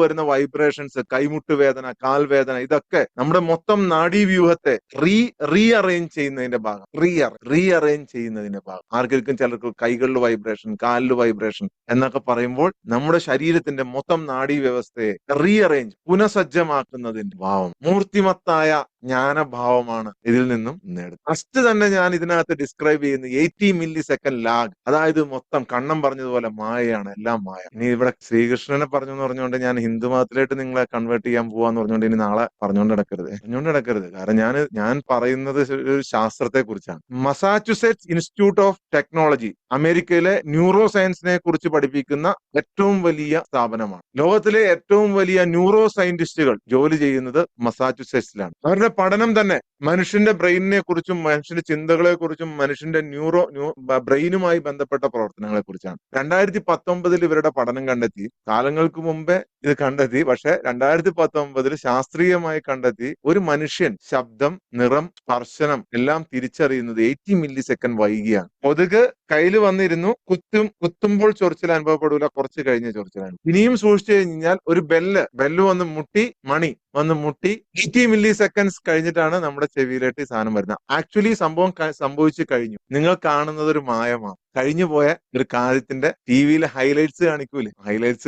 വരുന്ന വൈബ്രേഷൻസ്, കൈമുട്ട് വേദന, കാൽവേദന, ഇതൊക്കെ നമ്മുടെ മൊത്തം നാഡീവ്യൂഹത്തെ റീഅറേഞ്ച് ചെയ്യുന്നതിന്റെ ഭാഗം. ആർക്കും ചിലർക്ക് കൈകളിൽ വൈബ്രേഷൻ, കാലിൽ വൈബ്രേഷൻ എന്നൊക്കെ പറയുമ്പോൾ നമ്മുടെ ശരീരത്തിന്റെ മൊത്തം നാഡീ വ്യവസ്ഥയെ പുനഃസജ്ജമാക്കുന്നതിന്റെ ഭാവം, മൂർത്തിമത്തായ ജ്ഞാനഭാവമാണ് ഇതിൽ നിന്നും നേടുന്നത്. ഫസ്റ്റ് തന്നെ ഞാൻ ഇതിനകത്ത് ഡിസ്ക്രൈബ് ചെയ്യുന്ന 80 millisecond ലാഗ്, അതായത് മൊത്തം കണ്ണം പറഞ്ഞതുപോലെ മായയാണ്, എല്ലാം മായ. ഇനി ഇവിടെ ശ്രീകൃഷ്ണനെ പറഞ്ഞുകൊണ്ട് ഞാൻ ഹിന്ദു മതത്തിലേക്ക് നിങ്ങളെ കൺവേർട്ട് ചെയ്യാൻ പോവാന്ന് പറഞ്ഞുകൊണ്ട് ഇനി നാളെ പറഞ്ഞുകൊണ്ട് നടക്കരുത്. കാരണം ഞാൻ പറയുന്നത് ഒരു ശാസ്ത്രത്തെ കുറിച്ചാണ്. മസാച്യുസെറ്റ്സ് ഇൻസ്റ്റിറ്റ്യൂട്ട് ഓഫ് ടെക്നോളജി, അമേരിക്കയിലെ ന്യൂറോ സയൻസിനെ കുറിച്ച് പഠിപ്പിക്കുന്ന ഏറ്റവും വലിയ സ്ഥാപനമാണ്. ലോകത്തിലെ ഏറ്റവും വലിയ ന്യൂറോ സയന്റിസ്റ്റുകൾ ജോലി ചെയ്യുന്നത് മസാച്യുസെറ്റ്സിലാണ്. അവരുടെ പഠനം തന്നെ മനുഷ്യന്റെ ബ്രെയിനിനെ കുറിച്ചും മനുഷ്യന്റെ ചിന്തകളെ കുറിച്ചും മനുഷ്യന്റെ ബ്രെയിനുമായി ബന്ധപ്പെട്ട പ്രവർത്തനങ്ങളെ കുറിച്ചാണ്. 2019 ഇവരുടെ പഠനം കണ്ടെത്തി. കാലങ്ങൾക്ക് മുമ്പേ ഇത് കണ്ടെത്തി, പക്ഷെ 2019 ശാസ്ത്രീയമായി കണ്ടെത്തി, ഒരു മനുഷ്യൻ ശബ്ദം, നിറം, സ്പർശനം എല്ലാം തിരിച്ചറിയുന്നത് 80 millisecond വൈകിയാണ്. കൊതുക് കയ്യിൽ വന്നിരുന്നു, കുത്തുമ്പോൾ ചൊറിച്ചിൽ അനുഭവപ്പെടില്ല, കുറച്ച് കഴിഞ്ഞ ചൊറിച്ചിലാണ്. ഇനിയും സൂക്ഷിച്ചു കഴിഞ്ഞാൽ ഒരു ബെല്ല് വന്ന് മുട്ടി, മണി വന്ന് മുട്ടി 80 milliseconds കഴിഞ്ഞിട്ടാണ് നമ്മുടെ ചെവിയിലേക്ക് ഈ സാധനം വരുന്നത്. ആക്ച്വലി സംഭവം സംഭവിച്ചു കഴിഞ്ഞു. നിങ്ങൾ കാണുന്നത് ഒരു മായമാണ്. കഴിഞ്ഞു പോയ ഒരു കാര്യത്തിന്റെ ടിവിയിൽ ഹൈലൈറ്റ്സ്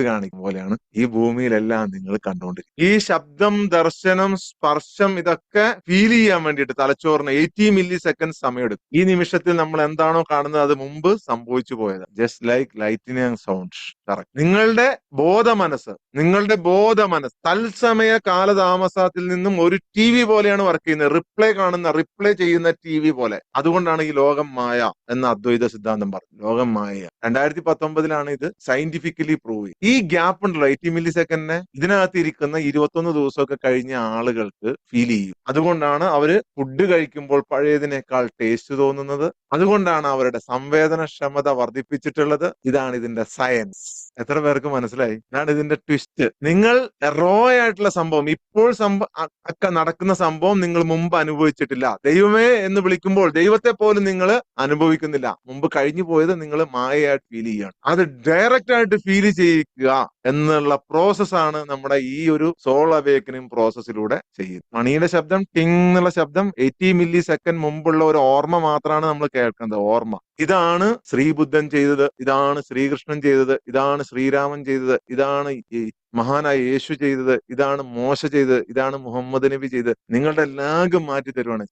കാണിക്കും പോലെയാണ് ഈ ഭൂമിയിലെല്ലാം നിങ്ങൾ കണ്ടുകൊണ്ടിരിക്കുന്നത്. ഈ ശബ്ദം, ദർശനം, സ്പർശം ഇതൊക്കെ ഫീൽ ചെയ്യാൻ വേണ്ടിയിട്ട് തലച്ചോറിന് 80 milliseconds സമയമെടുക്കും. ഈ നിമിഷത്തിൽ നമ്മൾ എന്താണോ കാണുന്നത് അത് മുമ്പ് സംഭവിച്ചു പോയത്. Just like lightning and sound. Correct. നിങ്ങളുടെ ബോധ മനസ്സ് തത്സമയ കാല കാലതാമസത്തിൽ നിന്നും ഒരു ടി വി പോലെയാണ് വർക്ക് ചെയ്യുന്നത്. റിപ്ലൈ ചെയ്യുന്ന ടി വി പോലെ. അതുകൊണ്ടാണ് ഈ ലോകം മായ എന്ന അദ്വൈത സിദ്ധാന്തം പറഞ്ഞത്. ലോകം മായ 2019 ഇത് സയന്റിഫിക്കലി പ്രൂവ് ചെയ്യും. ഈ ഗ്യാപ്പ് ഉണ്ടല്ലോ 80 മില്ലി സെക്കൻഡിനെ ഇതിനകത്ത് ഇരിക്കുന്ന 21 ദിവസമൊക്കെ കഴിഞ്ഞ ആളുകൾക്ക് ഫീൽ ചെയ്യും. അതുകൊണ്ടാണ് അവര് ഫുഡ് കഴിക്കുമ്പോൾ പഴയതിനേക്കാൾ ടേസ്റ്റ് തോന്നുന്നത്. അതുകൊണ്ടാണ് അവരുടെ സംവേദനക്ഷമത വർദ്ധിപ്പിച്ചിട്ടുള്ളത്. ഇതാണ് ഇതിന്റെ സയൻസ്. എത്ര പേർക്ക് മനസ്സിലായി? ഇതാണ് ഇതിന്റെ ട്വിസ്റ്റ്. നിങ്ങൾ റോ ആയിട്ടുള്ള സംഭവം ഇപ്പോൾ ഒക്കെ നടക്കുന്ന സംഭവം നിങ്ങൾ മുമ്പ് അനുഭവിച്ചിട്ടില്ല. ദൈവമേ എന്ന് വിളിക്കുമ്പോൾ ദൈവത്തെ പോലും നിങ്ങൾ അനുഭവിക്കുന്നില്ല. മുമ്പ് കഴിഞ്ഞു പോയത് നിങ്ങൾ മായയായിട്ട് ഫീൽ ചെയ്യുകയാണ്. അത് ഡയറക്റ്റ് ആയിട്ട് ഫീൽ ചെയ്യിക്കുക എന്നുള്ള പ്രോസസ്സാണ് നമ്മുടെ ഈ ഒരു സോൾ അവേക്കനിങ് പ്രോസസ്സിലൂടെ ചെയ്യുന്നത്. മണിയുടെ ശബ്ദം ടിങ് എന്നുള്ള ശബ്ദം 80 മില്ലി സെക്കൻഡ് മുമ്പുള്ള ഒരു ഓർമ്മ മാത്രമാണ് നമ്മൾ കേൾക്കുന്നത്. ഓർമ്മ. ഇതാണ് ശ്രീബുദ്ധൻ ചെയ്തത്, ഇതാണ് ശ്രീകൃഷ്ണൻ ചെയ്തത്, ഇതാണ് ശ്രീരാമൻ ചെയ്തത്, ഇതാണ് ഈ മഹാനായ യേശു ചെയ്തത്, ഇതാണ് മോശ ചെയ്തത്, ഇതാണ് മുഹമ്മദ് നബി ചെയ്തത്. നിങ്ങളുടെ ലാഗ് മാറ്റി തരുവാണ്.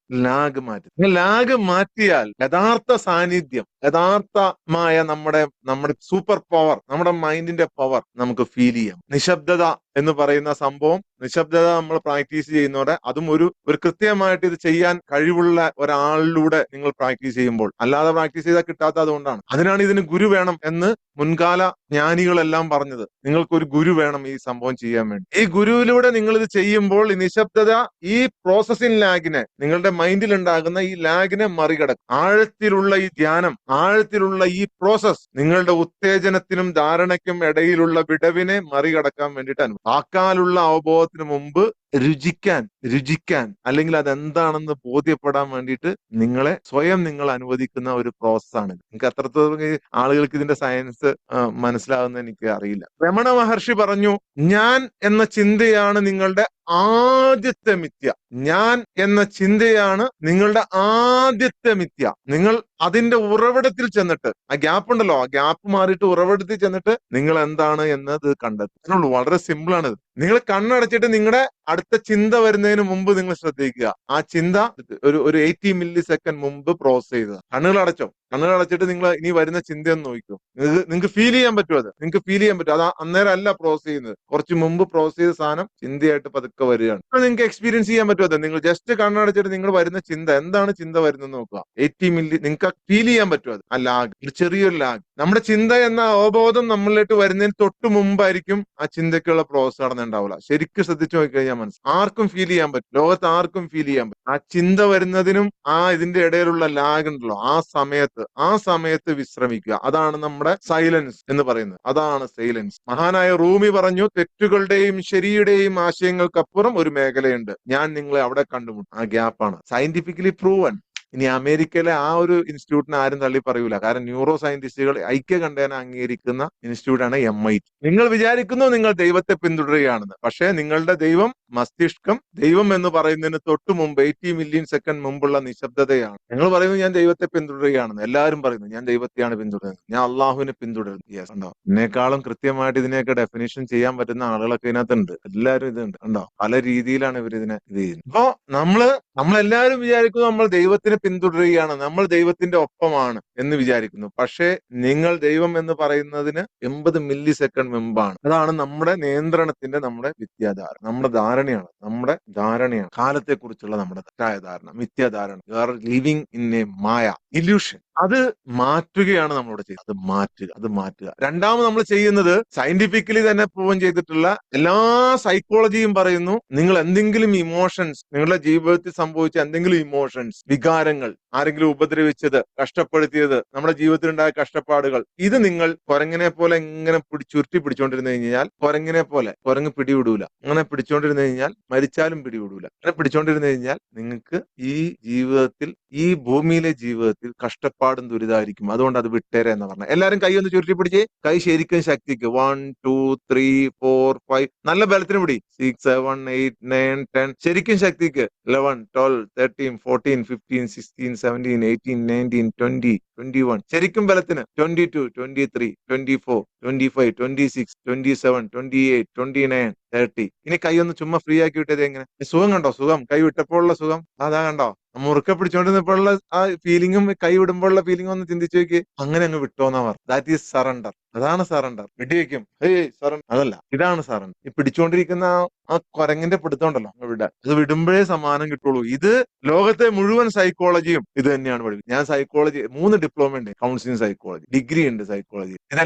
ലാഗ് മാറ്റിയാൽ യഥാർത്ഥ സാന്നിധ്യം, യഥാർത്ഥമായ നമ്മുടെ സൂപ്പർ പവർ, നമ്മുടെ മൈൻഡിന്റെ പവർ നമുക്ക് ഫീൽ ചെയ്യാം. നിശബ്ദത എന്ന് പറയുന്ന സംഭവം, നിശബ്ദത നമ്മൾ പ്രാക്ടീസ് ചെയ്യുന്നതോടെ അതും ഒരു കൃത്യമായിട്ട് ഇത് ചെയ്യാൻ കഴിവുള്ള ഒരാളിലൂടെ നിങ്ങൾ പ്രാക്ടീസ് ചെയ്യുമ്പോൾ, അല്ലാതെ പ്രാക്ടീസ് ചെയ്താൽ കിട്ടാത്ത അതുകൊണ്ടാണ്. അതിനാണ് ഇതിന് ഗുരു വേണം എന്ന് മുൻകാല ജ്ഞാനികളെല്ലാം പറഞ്ഞത്. നിങ്ങൾക്കൊരു ഗുരു വേണം ഈ സംഭവം ചെയ്യാൻ വേണ്ടി. ഈ ഗുരുവിലൂടെ നിങ്ങൾ ഇത് ചെയ്യുമ്പോൾ ഈ നിശബ്ദത ഈ പ്രോസസ്സിംഗ് ലാഗിനെ, നിങ്ങളുടെ മൈൻഡിൽ ഉണ്ടാകുന്ന ഈ ലാഗിനെ മറികടക്കും. ആഴത്തിലുള്ള ഈ ധ്യാനം, ആഴത്തിലുള്ള ഈ പ്രോസസ് നിങ്ങളുടെ ഉത്തേജനത്തിനും ധാരണയ്ക്കും ഇടയിലുള്ള വിടവിനെ മറികടക്കാൻ വേണ്ടിയിട്ടാണ്. വാക്കാലുള്ള അവബോധത്തിന് മുമ്പ് രുചിക്കാൻ അല്ലെങ്കിൽ അതെന്താണെന്ന് ബോധ്യപ്പെടാൻ വേണ്ടിയിട്ട് സ്വയം നിങ്ങൾ അനുവദിക്കുന്ന ഒരു പ്രോസസ്സാണ്. നിങ്ങൾക്ക് അത്രത്തോളം ആളുകൾക്ക് ഇതിന്റെ സയൻസ് മനസ്സിലാകുന്ന എനിക്ക് അറിയില്ല. രമണ മഹർഷി പറഞ്ഞു, ഞാൻ എന്ന ചിന്തയാണ് നിങ്ങളുടെ ആദ്യത്തെ മിഥ്യ. ഞാൻ എന്ന ചിന്തയാണ് നിങ്ങളുടെ ആദ്യത്തെ മിഥ്യ. നിങ്ങൾ അതിന്റെ ഉറവിടത്തിൽ ചെന്നിട്ട്, ആ ഗ്യാപ്പ് ഉണ്ടല്ലോ, ആ ഗ്യാപ്പ് മാറിയിട്ട് ഉറവിടത്തിൽ ചെന്നിട്ട് നിങ്ങൾ എന്താണ് എന്നത് കണ്ടെത്തുള്ളൂ. വളരെ സിമ്പിൾ ആണ്. നിങ്ങൾ കണ്ണടച്ചിട്ട് നിങ്ങളുടെ അടുത്ത ചിന്ത വരുന്നതിന് മുമ്പ് നിങ്ങൾ ശ്രദ്ധിക്കുക. ആ ചിന്ത ഒരു 80 മില്ലി സെക്കൻഡ് മുമ്പ് പ്രോസസ് ചെയ്തത്. കണ്ണുകളടച്ചിട്ട് നിങ്ങൾ ഇനി വരുന്ന ചിന്തയൊന്ന് നോക്കൂ. നിങ്ങൾക്ക് ഫീൽ ചെയ്യാൻ പറ്റും. നിങ്ങൾക്ക് ഫീൽ ചെയ്യാൻ പറ്റും. അത് അന്നേരം അല്ല പ്രോസസ് ചെയ്യുന്നത്. കുറച്ച് മുമ്പ് പ്രോസസ് ചെയ്ത സാധനം ചിന്തയായിട്ട് പതുക്കെ വരികയാണ്. നിങ്ങൾക്ക് എക്സ്പീരിയൻസ് ചെയ്യാൻ പറ്റും. നിങ്ങൾ ജസ്റ്റ് കണ്ണടച്ചിട്ട് നിങ്ങൾ വരുന്ന ചിന്ത, എന്താണ് ചിന്ത വരുന്നത് നോക്കുക. 80 മില്ലി നിങ്ങൾക്ക് ഫീൽ ചെയ്യാൻ പറ്റും. ആ ലാഗ്, ഒരു ചെറിയൊരു ലാഗ്. നമ്മുടെ ചിന്ത എന്ന അവബോധം നമ്മളിലേക്ക് വരുന്നതിന് തൊട്ട് മുമ്പായിരിക്കും ആ ചിന്തയ്ക്കുള്ള പ്രോസസ് നടന്നുണ്ടാവില്ല. ശരിക്കും ശ്രദ്ധിച്ചു നോക്കിക്കഴിഞ്ഞാൽ മനസ്സിലാവും. ആർക്കും ഫീൽ ചെയ്യാൻ പറ്റും. ലോകത്ത് ആർക്കും ഫീൽ ചെയ്യാൻ പറ്റും. ആ ചിന്ത വരുന്നതിനും ഇതിന്റെ ഇടയിലുള്ള ലാഗ് ഉണ്ടല്ലോ, ആ സമയത്ത് വിശ്രമിക്കുക. അതാണ് നമ്മുടെ സൈലൻസ് എന്ന് പറയുന്നത്. അതാണ് സൈലൻസ്. മഹാനായ റൂമി പറഞ്ഞു, തെറ്റുകളുടെയും ശരിയുടെയും ആശയങ്ങൾക്കപ്പുറം ഒരു മേഖലയുണ്ട്, ഞാൻ നിങ്ങളെ അവിടെ കണ്ടുമുട്ടും. ആ ഗ്യാപ്പാണ് സയന്റിഫിക്കലി പ്രൂവൺ. ഇനി അമേരിക്കയിലെ ആ ഒരു ഇൻസ്റ്റിറ്റ്യൂട്ടിനെ ആരും തള്ളി പറയൂല. കാരണം ന്യൂറോ സയന്റിസ്റ്റുകൾ ഐക്യകണ്ഠേന അംഗീകരിക്കുന്ന ഇൻസ്റ്റിറ്റ്യൂട്ടാണ് MIT. നിങ്ങൾ വിചാരിക്കുന്നു നിങ്ങൾ ദൈവത്തെ പിന്തുടരുകയാണെന്ന്. പക്ഷേ നിങ്ങളുടെ ദൈവം മസ്തിഷ്കം, ദൈവം എന്ന് പറയുന്നതിന് തൊട്ട് മുമ്പ് 80 മില്യൺ സെക്കൻഡ് മുമ്പുള്ള നിശബ്ദതയാണ്. നിങ്ങൾ പറയുന്നു ഞാൻ ദൈവത്തെ പിന്തുടരുകയാണെന്ന്. എല്ലാവരും പറയുന്നു ഞാൻ ദൈവത്തെയാണ് പിന്തുടരുന്നത്, ഞാൻ അള്ളാഹുവിനെ പിന്തുടരുന്നു. യെസ്, ഉണ്ടോ? എന്നെക്കാളും കൃത്യമായിട്ട് ഇതിനെയൊക്കെ ഡെഫിനേഷൻ ചെയ്യാൻ പറ്റുന്ന ആളുകളൊക്കെ ഇതിനകത്തുണ്ട്. എല്ലാവരും ഇതുണ്ട്, ഉണ്ടോ? പല രീതിയിലാണ് ഇവർ ഇതിനെ ഇത് ചെയ്യുന്നത്. അപ്പോ നമ്മളെല്ലാവരും വിചാരിക്കുന്നു നമ്മൾ ദൈവത്തിന് പിന്തുടരുകയാണ്, നമ്മൾ ദൈവത്തിന്റെ ഒപ്പമാണ് എന്ന് വിചാരിക്കുന്നു. പക്ഷേ നിങ്ങൾ ദൈവം എന്ന് പറയുന്നതിന് 80 മില്ലി സെക്കൻഡ് മുമ്പാണ്. അതാണ് നമ്മുടെ നിയന്ത്രണത്തിന്റെ നമ്മുടെ ധാരണയാണ് കാലത്തെക്കുറിച്ചുള്ള നമ്മുടെ തെറ്റായ ധാരണ, മിഥ്യാധാരണ. You are living in a maya, illusion. അത് മാറ്റുകയാണ് നമ്മളോട് ചെയ്യുന്നത്. അത് മാറ്റുക. രണ്ടാമത് നമ്മൾ ചെയ്യുന്നത് സയന്റിഫിക്കലി തന്നെ പ്രൂവൻ ചെയ്തിട്ടുള്ള എല്ലാ സൈക്കോളജിയും പറയുന്നു, നിങ്ങൾ എന്തെങ്കിലും ഇമോഷൻസ്, നിങ്ങളുടെ ജീവിതത്തിൽ സംഭവിച്ച എന്തെങ്കിലും ഇമോഷൻസ്, വികാരങ്ങൾ, ആരെങ്കിലും ഉപദ്രവിച്ചത്, കഷ്ടപ്പെടുത്തിയത്, നമ്മുടെ ജീവിതത്തിലുണ്ടായ കഷ്ടപ്പാടുകൾ, ഇത് നിങ്ങൾ കുരങ്ങിനെ പോലെ ഇങ്ങനെ ചുരുട്ടി പിടിച്ചോണ്ടിരുന്നു കഴിഞ്ഞാൽ കുരങ്ങ് പിടിവിടൂല. അങ്ങനെ പിടിച്ചോണ്ടിരുന്നു കഴിഞ്ഞാൽ മരിച്ചാലും പിടിവിടൂല. അങ്ങനെ പിടിച്ചോണ്ടിരുന്നു കഴിഞ്ഞാൽ നിങ്ങൾക്ക് ഈ ജീവിതത്തിൽ, ഈ ഭൂമിയിലെ ജീവിതത്തിൽ കഷ്ടപ്പാടും ദുരിതമായിരിക്കും. അതുകൊണ്ട് അത് വിട്ടേരെ എന്ന് പറഞ്ഞാൽ എല്ലാവരും കൈ ഒന്ന് ചുരുട്ടി പിടിച്ച്, കൈ ശരിക്കും ശക്തിക്ക് 1 2 3 4 5 നല്ല ബലത്തിന് പിടി. 6 7 8 9 10 ശരിക്കും ശക്തിക്ക്. 11 12 13 14 15 16 17 18 19 20 21 ശരിക്കും ബലത്തിന്. 22 23 24 25 26 27 28 29 30. ഇനി കൈ ഒന്ന് ചുമ്മാ ഫ്രീ ആക്കി വിട്ടത് എങ്ങനെ? സുഖം കണ്ടോ? സുഖം, കൈ വിട്ടപ്പോഴുള്ള സുഖം അതാ കണ്ടോ? മുറുക്കെ പിടിച്ചോണ്ടിരുന്നപ്പോഴുള്ള ആ ഫീലിംഗും കൈ വിടുമ്പോഴുള്ള ഫീലിംഗും ഒന്ന് ചിന്തിച്ചു നോക്കി. അങ്ങനെ അങ്ങ് വിട്ടോന്നാ പറഞ്ഞു. That is surrender. അതാണ് സറണ്ടർ. വെടിവെക്കും, ഏയ് സറണ്ടർ അതല്ല, ഇതാണ് സറണ്ടർ. ഈ പിടിച്ചോണ്ടിരിക്കുന്ന ആ കുരങ്ങിന്റെ പിടുത്തമുണ്ടല്ലോ, വിടാൻ, അത് വിടുമ്പോഴേ സമാധാനം കിട്ടുള്ളൂ. ഇത് ലോകത്തെ മുഴുവൻ സൈക്കോളജിയും ഇത് തന്നെയാണ് പഠിക്കുന്നത്. ഞാൻ സൈക്കോളജി 3 ഡിപ്ലോമ ഉണ്ട്, കൗൺസിലിംഗ് സൈക്കോളജി, ഡിഗ്രി ഉണ്ട് സൈക്കോളജി.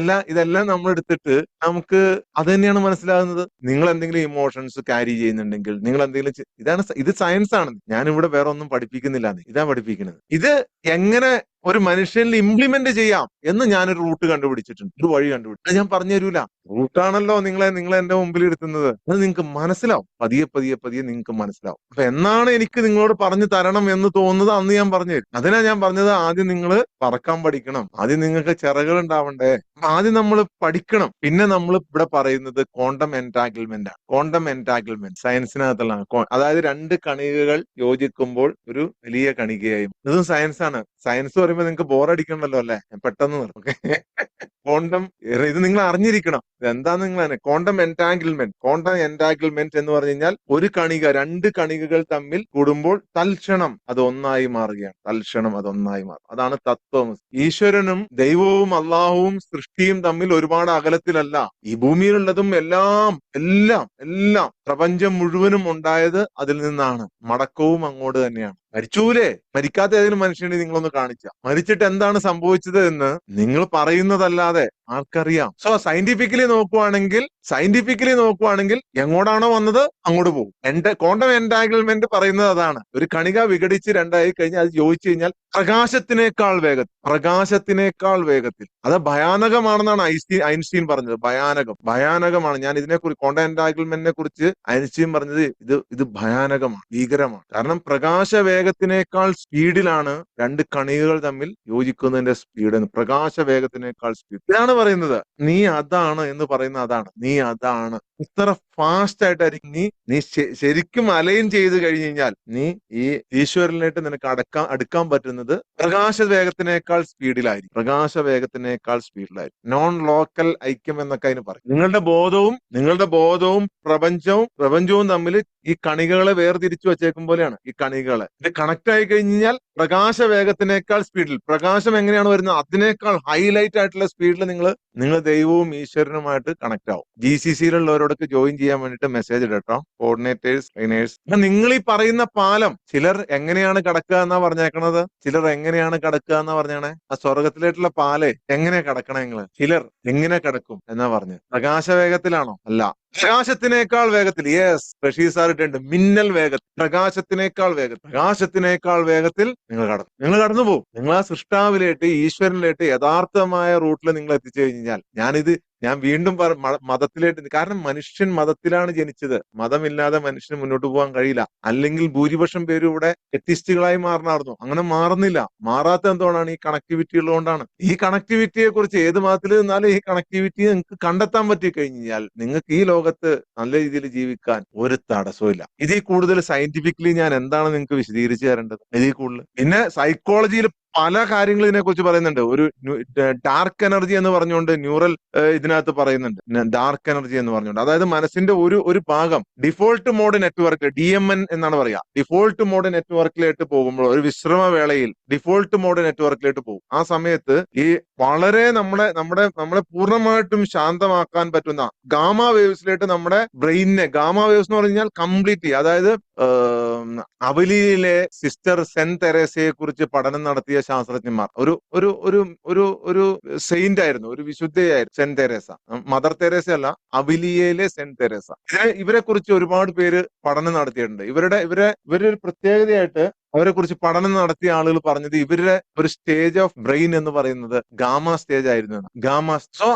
ഇതെല്ലാം നമ്മൾ എടുത്തിട്ട് നമുക്ക് അത് തന്നെയാണ് മനസ്സിലാകുന്നത്. നിങ്ങൾ എന്തെങ്കിലും ഇമോഷൻസ് ക്യാരി ചെയ്യുന്നുണ്ടെങ്കിൽ, നിങ്ങൾ എന്തെങ്കിലും ഇത് സയൻസ് ആണ്. ഞാനിവിടെ വേറെ ഒന്നും പഠിപ്പിക്കുന്നില്ല, ഇതാ പഠിപ്പിക്കുന്നത്. ഇത് എങ്ങനെ ഒരു മനുഷ്യനിൽ ഇംപ്ലിമെന്റ് ചെയ്യാം എന്ന് ഞാനൊരു റൂട്ട് കണ്ടുപിടിച്ചിട്ടുണ്ട്, ഒരു വഴി കണ്ടുപിടിച്ചു. ഞാൻ പറഞ്ഞു തരൂല, റൂട്ടാണല്ലോ നിങ്ങളെ എന്റെ മുമ്പിൽ ഇരുത്തുന്നത്. അത് നിങ്ങൾക്ക് മനസ്സിലാവും, പതിയെ പതിയെ പതിയെ നിങ്ങൾക്ക് മനസ്സിലാവും. അപ്പൊ എന്നാണ് എനിക്ക് നിങ്ങളോട് പറഞ്ഞു തരണം എന്ന് തോന്നുന്നത് അന്ന് ഞാൻ പറഞ്ഞു തരും. അതിനാ ഞാൻ പറഞ്ഞത്, ആദ്യം നിങ്ങൾ പറക്കാൻ പഠിക്കണം, ആദ്യം നിങ്ങൾക്ക് ചിറകുകൾ ഉണ്ടാവണ്ടേ. ആദ്യം നമ്മൾ പഠിക്കണം. പിന്നെ നമ്മൾ ഇവിടെ പറയുന്നത് ക്വാണ്ടം എൻടാങ്കിൾമെന്റ് ആണ്. ക്വാണ്ടം എൻടാങ്കിൾമെന്റ് സയൻസിനകത്തുള്ള, അതായത് 2 കണികകൾ യോജിക്കുമ്പോൾ ഒരു വലിയ കണികയായും. ഇതും സയൻസ് ആണ്. സയൻസ് പറയുമ്പോൾ നിങ്ങൾക്ക് ബോറടിക്കണല്ലോ അല്ലെ, ഞാൻ പെട്ടെന്ന് നിർത്തും. ക്വാണ്ടം, ഇത് നിങ്ങൾ അറിഞ്ഞിരിക്കണം. ഇതെന്താന്ന് നിങ്ങൾ ക്വാണ്ടം എൻടാങ്കിൾമെന്റ്. ക്വാണ്ടം എൻടാങ്കിൾമെന്റ് എന്ന് പറഞ്ഞു കഴിഞ്ഞാൽ ഒരു കണിക, 2 കണികകൾ തമ്മിൽ കൂടുമ്പോൾ തൽക്ഷണം അത് ഒന്നായി മാറുകയാണ്. തൽക്ഷണം അത് ഒന്നായി മാറും. അതാണ് തത്വം. ഈശ്വരനും ദൈവവും അള്ളാഹുവും സൃഷ്ടിയും തമ്മിൽ ഒരുപാട് അകലത്തിലല്ല. ഈ ഭൂമിയിലുള്ളതും എല്ലാം എല്ലാം എല്ലാം പ്രപഞ്ചം മുഴുവനും ഉണ്ടായത് അതിൽ നിന്നാണ്. മടക്കവും അങ്ങോട്ട് തന്നെയാണ്. മരിച്ചൂലേ? മരിക്കാത്ത ഏതെങ്കിലും മനുഷ്യനെ നിങ്ങളൊന്ന് കാണിച്ച, മരിച്ചിട്ട് എന്താണ് സംഭവിച്ചത് എന്ന് നിങ്ങൾ പറയുന്നതല്ലാതെ ആർക്കറിയാം? സോ സയന്റിഫിക്കലി നോക്കുവാണെങ്കിൽ എങ്ങോട്ടാണോ വന്നത് അങ്ങോട്ട് പോകും. ക്വാണ്ടം എൻടാങ്കിൾമെന്റ് പറയുന്നത് അതാണ്. ഒരു കണിക വിഘടിച്ച് 2ആയി കഴിഞ്ഞാൽ അത് യോജിച്ചു കഴിഞ്ഞാൽ പ്രകാശത്തിനേക്കാൾ വേഗത്തിൽ അത് ഭയാനകമാണെന്നാണ് ഐൻസ്റ്റീൻ പറഞ്ഞത്. ഭയാനകമാണ്. ഞാൻ ഇതിനെക്കുറിച്ച്, ക്വാണ്ടം എൻടാങ്കിൾമെന്റിനെ കുറിച്ച് ഐൻസ്റ്റീൻ പറഞ്ഞത് ഇത് ഭയാനകമാണ്, ഭീകരമാണ്. കാരണം പ്രകാശ വേഗത്തിനേക്കാൾ സ്പീഡിലാണ് 2 കണികകൾ തമ്മിൽ യോജിക്കുന്നതിന്റെ സ്പീഡ്. പ്രകാശ വേഗത്തിനേക്കാൾ സ്പീഡ്. ഇതാണ് പറയുന്നത്. നീ അതാണ് എന്ന് പറയുന്നത് അതാണ്. നീ അതാണ്. ഇത്ര ഫാസ്റ്റ് ആയിട്ടായിരിക്കും നീ ശരിക്കും അലൈൻ ചെയ്ത് കഴിഞ്ഞു കഴിഞ്ഞാൽ നീ ഈ ഈശ്വരനിലായിട്ട് നിനക്ക് അടുക്കാൻ പറ്റുന്നത് പ്രകാശ വേഗത്തിനേക്കാൾ സ്പീഡിലായിരിക്കും. നോൺ ലോക്കൽ ഐക്യം എന്നൊക്കെ അതിന് പറയും. നിങ്ങളുടെ ബോധവും പ്രപഞ്ചവും തമ്മിൽ ഈ കണികകളെ വേർതിരിച്ചു വെച്ചേക്കും പോലെയാണ്. ഈ കണികകളെ ഇത് കണക്ട് ആയി കഴിഞ്ഞാൽ പ്രകാശ വേഗത്തിനേക്കാൾ സ്പീഡിൽ, പ്രകാശം എങ്ങനെയാണ് വരുന്നത് അതിനേക്കാൾ ഹൈലൈറ്റ് ആയിട്ടുള്ള സ്പീഡിൽ നിങ്ങൾ ദൈവവും ഈശ്വരനുമായിട്ട് കണക്ട് ആവും. GCCയിലുള്ളവരോടൊക്കെ ജോയിൻ ചെയ്യാൻ വേണ്ടിയിട്ട് മെസ്സേജ് ഇടട്ടോ, കോർഡിനേറ്റേഴ്സ്, ട്രെയിനേഴ്സ്. നിങ്ങൾ ഈ പറയുന്ന പാലം ചിലർ എങ്ങനെയാണ് കടക്കുക എന്നാ പറഞ്ഞേക്കണത്, ആ സ്വർഗത്തിലേക്കുള്ള പാലേ എങ്ങനെ കടക്കണേ നിങ്ങള്? ചിലർ എങ്ങനെ കടക്കും എന്നാ പറഞ്ഞു? പ്രകാശവേഗത്തിലാണോ? അല്ല, പ്രകാശത്തിനേക്കാൾ വേഗത്തിൽ. യെസ്, റഷീദ് സാർ ഇട്ടുണ്ട്, മിന്നൽ വേഗത്തിൽ, പ്രകാശത്തിനേക്കാൾ വേഗത്തിൽ നിങ്ങൾ കടന്നു പോകും. നിങ്ങൾ ആ സൃഷ്ടാവിലായിട്ട്, ഈശ്വരനിലായിട്ട് യഥാർത്ഥമായ റൂട്ടിൽ നിങ്ങൾ എത്തിച്ചു കഴിഞ്ഞാൽ, ഞാൻ വീണ്ടും മതത്തിലായിട്ട്, കാരണം മനുഷ്യൻ മതത്തിലാണ് ജനിച്ചത്. മതമില്ലാതെ മനുഷ്യന് മുന്നോട്ട് പോകാൻ കഴിയില്ല. അല്ലെങ്കിൽ ഭൂരിപക്ഷം പേരും ഇവിടെ എത്തിസ്റ്റുകളായി മാറണമായിരുന്നു. അങ്ങനെ മാറുന്നില്ല. മാറാത്ത എന്തുകൊണ്ടാണ്? ഈ കണക്ടിവിറ്റി ഉള്ളതുകൊണ്ടാണ്. ഈ കണക്ടിവിറ്റിയെ കുറിച്ച് ഏത് മതത്തിൽ നിന്നാലും ഈ കണക്ടിവിറ്റി നിങ്ങൾക്ക് കണ്ടെത്താൻ പറ്റി കഴിഞ്ഞാൽ നിങ്ങൾക്ക് ഈ ലോകത്ത് നല്ല രീതിയിൽ ജീവിക്കാൻ ഒരു തടസ്സവും ഇല്ല. ഇതിൽ കൂടുതൽ സയന്റിഫിക്കലി ഞാൻ എന്താണ് നിങ്ങൾക്ക് വിശദീകരിച്ചു തരേണ്ടത്? ഇതിൽ കൂടുതൽ പിന്നെ സൈക്കോളജിയിൽ പല കാര്യങ്ങൾ ഇതിനെക്കുറിച്ച് പറയുന്നുണ്ട്. ഒരു ഡാർക്ക് എനർജി എന്ന് പറഞ്ഞുകൊണ്ട് ന്യൂറൽ ഇതിനകത്ത് പറയുന്നുണ്ട്. ഡാർക്ക് എനർജി എന്ന് പറഞ്ഞുകൊണ്ട്, അതായത് മനസ്സിന്റെ ഒരു ഭാഗം ഡിഫോൾട്ട് മോഡ് നെറ്റ്വർക്ക്, DMN എന്നാണ് പറയാ. ഡിഫോൾട്ട് മോഡ് നെറ്റ്വർക്കിലേക്ക് പോകുമ്പോൾ, ഒരു വിശ്രമ വേളയിൽ ഡിഫോൾട്ട് മോഡ് നെറ്റ്വർക്കിലേക്ക് പോകും. ആ സമയത്ത് ഈ വളരെ നമ്മളെ പൂർണ്ണമായിട്ടും ശാന്തമാക്കാൻ പറ്റുന്ന ഗാമ വേവ്സിലേക്ക് നമ്മുടെ ബ്രെയിനിനെ, ഗാമ വേവ്സ് എന്ന് പറഞ്ഞാൽ കംപ്ലീറ്റ്ലി, അതായത് അവലിയിലെ സിസ്റ്റർ സെന്റ് തെരേസയെ കുറിച്ച് പഠനം നടത്തിയ ശാസ്ത്രജ്ഞന്മാർ, ഒരു സെയിന്റ് ആയിരുന്നു, ഒരു വിശുദ്ധയായിരുന്നു സെന്റ് തെരേസ. മദർ തെരേസ അല്ല, അവലിയയിലെ സെന്റ് തെരേസ. ഇവരെ കുറിച്ച് ഒരുപാട് പേര് പഠനം നടത്തിയിട്ടുണ്ട്. ഇവരൊരു പ്രത്യേകതയായിട്ട് അവരെ കുറിച്ച് പഠനം നടത്തിയ ആളുകൾ പറഞ്ഞത് ഇവരുടെ ഒരു സ്റ്റേജ് ഓഫ് ബ്രെയിൻ എന്ന് പറയുന്നത് ഗാമ സ്റ്റേജ് ആയിരുന്നു. സോ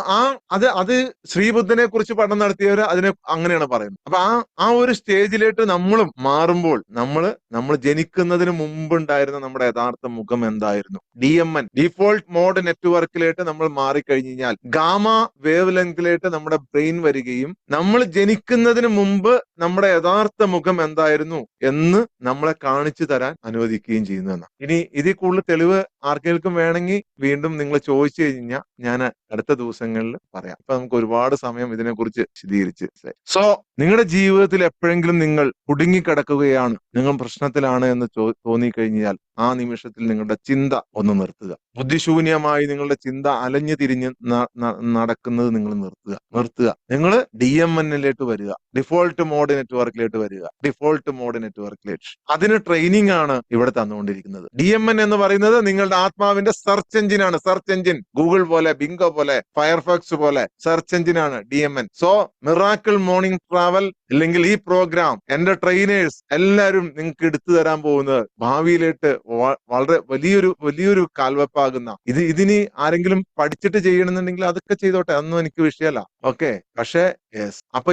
അത് ശ്രീബുദ്ധനെ കുറിച്ച് പഠനം നടത്തിയവർ അതിനെ അങ്ങനെയാണ് പറയുന്നത്. അപ്പൊ ആ ഒരു സ്റ്റേജിലേക്ക് നമ്മളും മാറുമ്പോൾ നമ്മൾ ജനിക്കുന്നതിന് മുമ്പുണ്ടായിരുന്ന നമ്മുടെ യഥാർത്ഥ മുഖം എന്തായിരുന്നു? DMN, ഡിഫോൾട്ട് മോഡ് നെറ്റ്വർക്കിലേക്ക് നമ്മൾ മാറിക്കഴിഞ്ഞു കഴിഞ്ഞാൽ ഗാമ വേവ് ലെങ്തിലേക്ക് നമ്മുടെ ബ്രെയിൻ വരികയും നമ്മൾ ജനിക്കുന്നതിന് മുമ്പ് നമ്മുടെ യഥാർത്ഥ മുഖം എന്തായിരുന്നു എന്ന് നമ്മളെ കാണിച്ചു തരാൻ അനുവദിക്കുകയും ചെയ്യുന്നതെന്ന്. ഇനി ഇതിൽ കൂടുതൽ തെളിവ് ആർക്കെങ്കിലും വേണമെങ്കിൽ വീണ്ടും നിങ്ങൾ ചോദിച്ചു കഴിഞ്ഞാൽ ഞാൻ അടുത്ത ദിവസങ്ങളിൽ പറയാം. ഇപ്പൊ നമുക്ക് ഒരുപാട് സമയം ഇതിനെക്കുറിച്ച് വിശദീകരിച്ച് സോ നിങ്ങളുടെ ജീവിതത്തിൽ എപ്പോഴെങ്കിലും നിങ്ങൾ കുടുങ്ങിക്കിടക്കുകയാണ്, നിങ്ങൾ പ്രശ്നത്തിലാണ് എന്ന് തോന്നിക്കഴിഞ്ഞാൽ ആ നിമിഷത്തിൽ നിങ്ങളുടെ ചിന്ത ഒന്ന് നിർത്തുക. ബുദ്ധിശൂന്യമായി നിങ്ങളുടെ ചിന്ത അലഞ്ഞു തിരിഞ്ഞ് നടക്കുന്നത് നിങ്ങൾ നിർത്തുക. നിങ്ങൾ DMN-ലേക്ക് വരിക, ഡിഫോൾട്ട് മോഡ് നെറ്റ്വർക്കിലേക്ക് വരിക. ഡിഫോൾട്ട് മോഡ് നെറ്റ്വർക്കിലേക്ക് അതിന് ട്രെയിനിങ് ആണ് ഇവിടെ തന്നുകൊണ്ടിരിക്കുന്നത്. DMN എന്ന് പറയുന്നത് നിങ്ങളുടെ ആത്മാവിന്റെ സെർച്ച് എഞ്ചിനാണ്. സെർച്ച് എഞ്ചിൻ ഗൂഗിൾ പോലെ, ബിങ്കോ പോലെ, ഫയർഫോക്സ് പോലെ സെർച്ച് എഞ്ചിനാണ് DMN. So miracle morning travel അല്ലെങ്കിൽ ഈ പ്രോഗ്രാം എന്റെ ട്രെയിനേഴ്സ് എല്ലാവരും നിങ്ങൾക്ക് എടുത്തു തരാൻ പോകുന്നത് ഭാവിയിലേക്ക് വളരെ വലിയൊരു കാൽവെപ്പാകുന്ന ഇതിനി ആരെങ്കിലും പഠിച്ചിട്ട് ചെയ്യണമെന്നുണ്ടെങ്കിൽ അതൊക്കെ ചെയ്തോട്ടെ, അതൊന്നും എനിക്ക് വിഷയമല്ല. ഓക്കെ, പക്ഷേ യെസ്, അപ്പൊ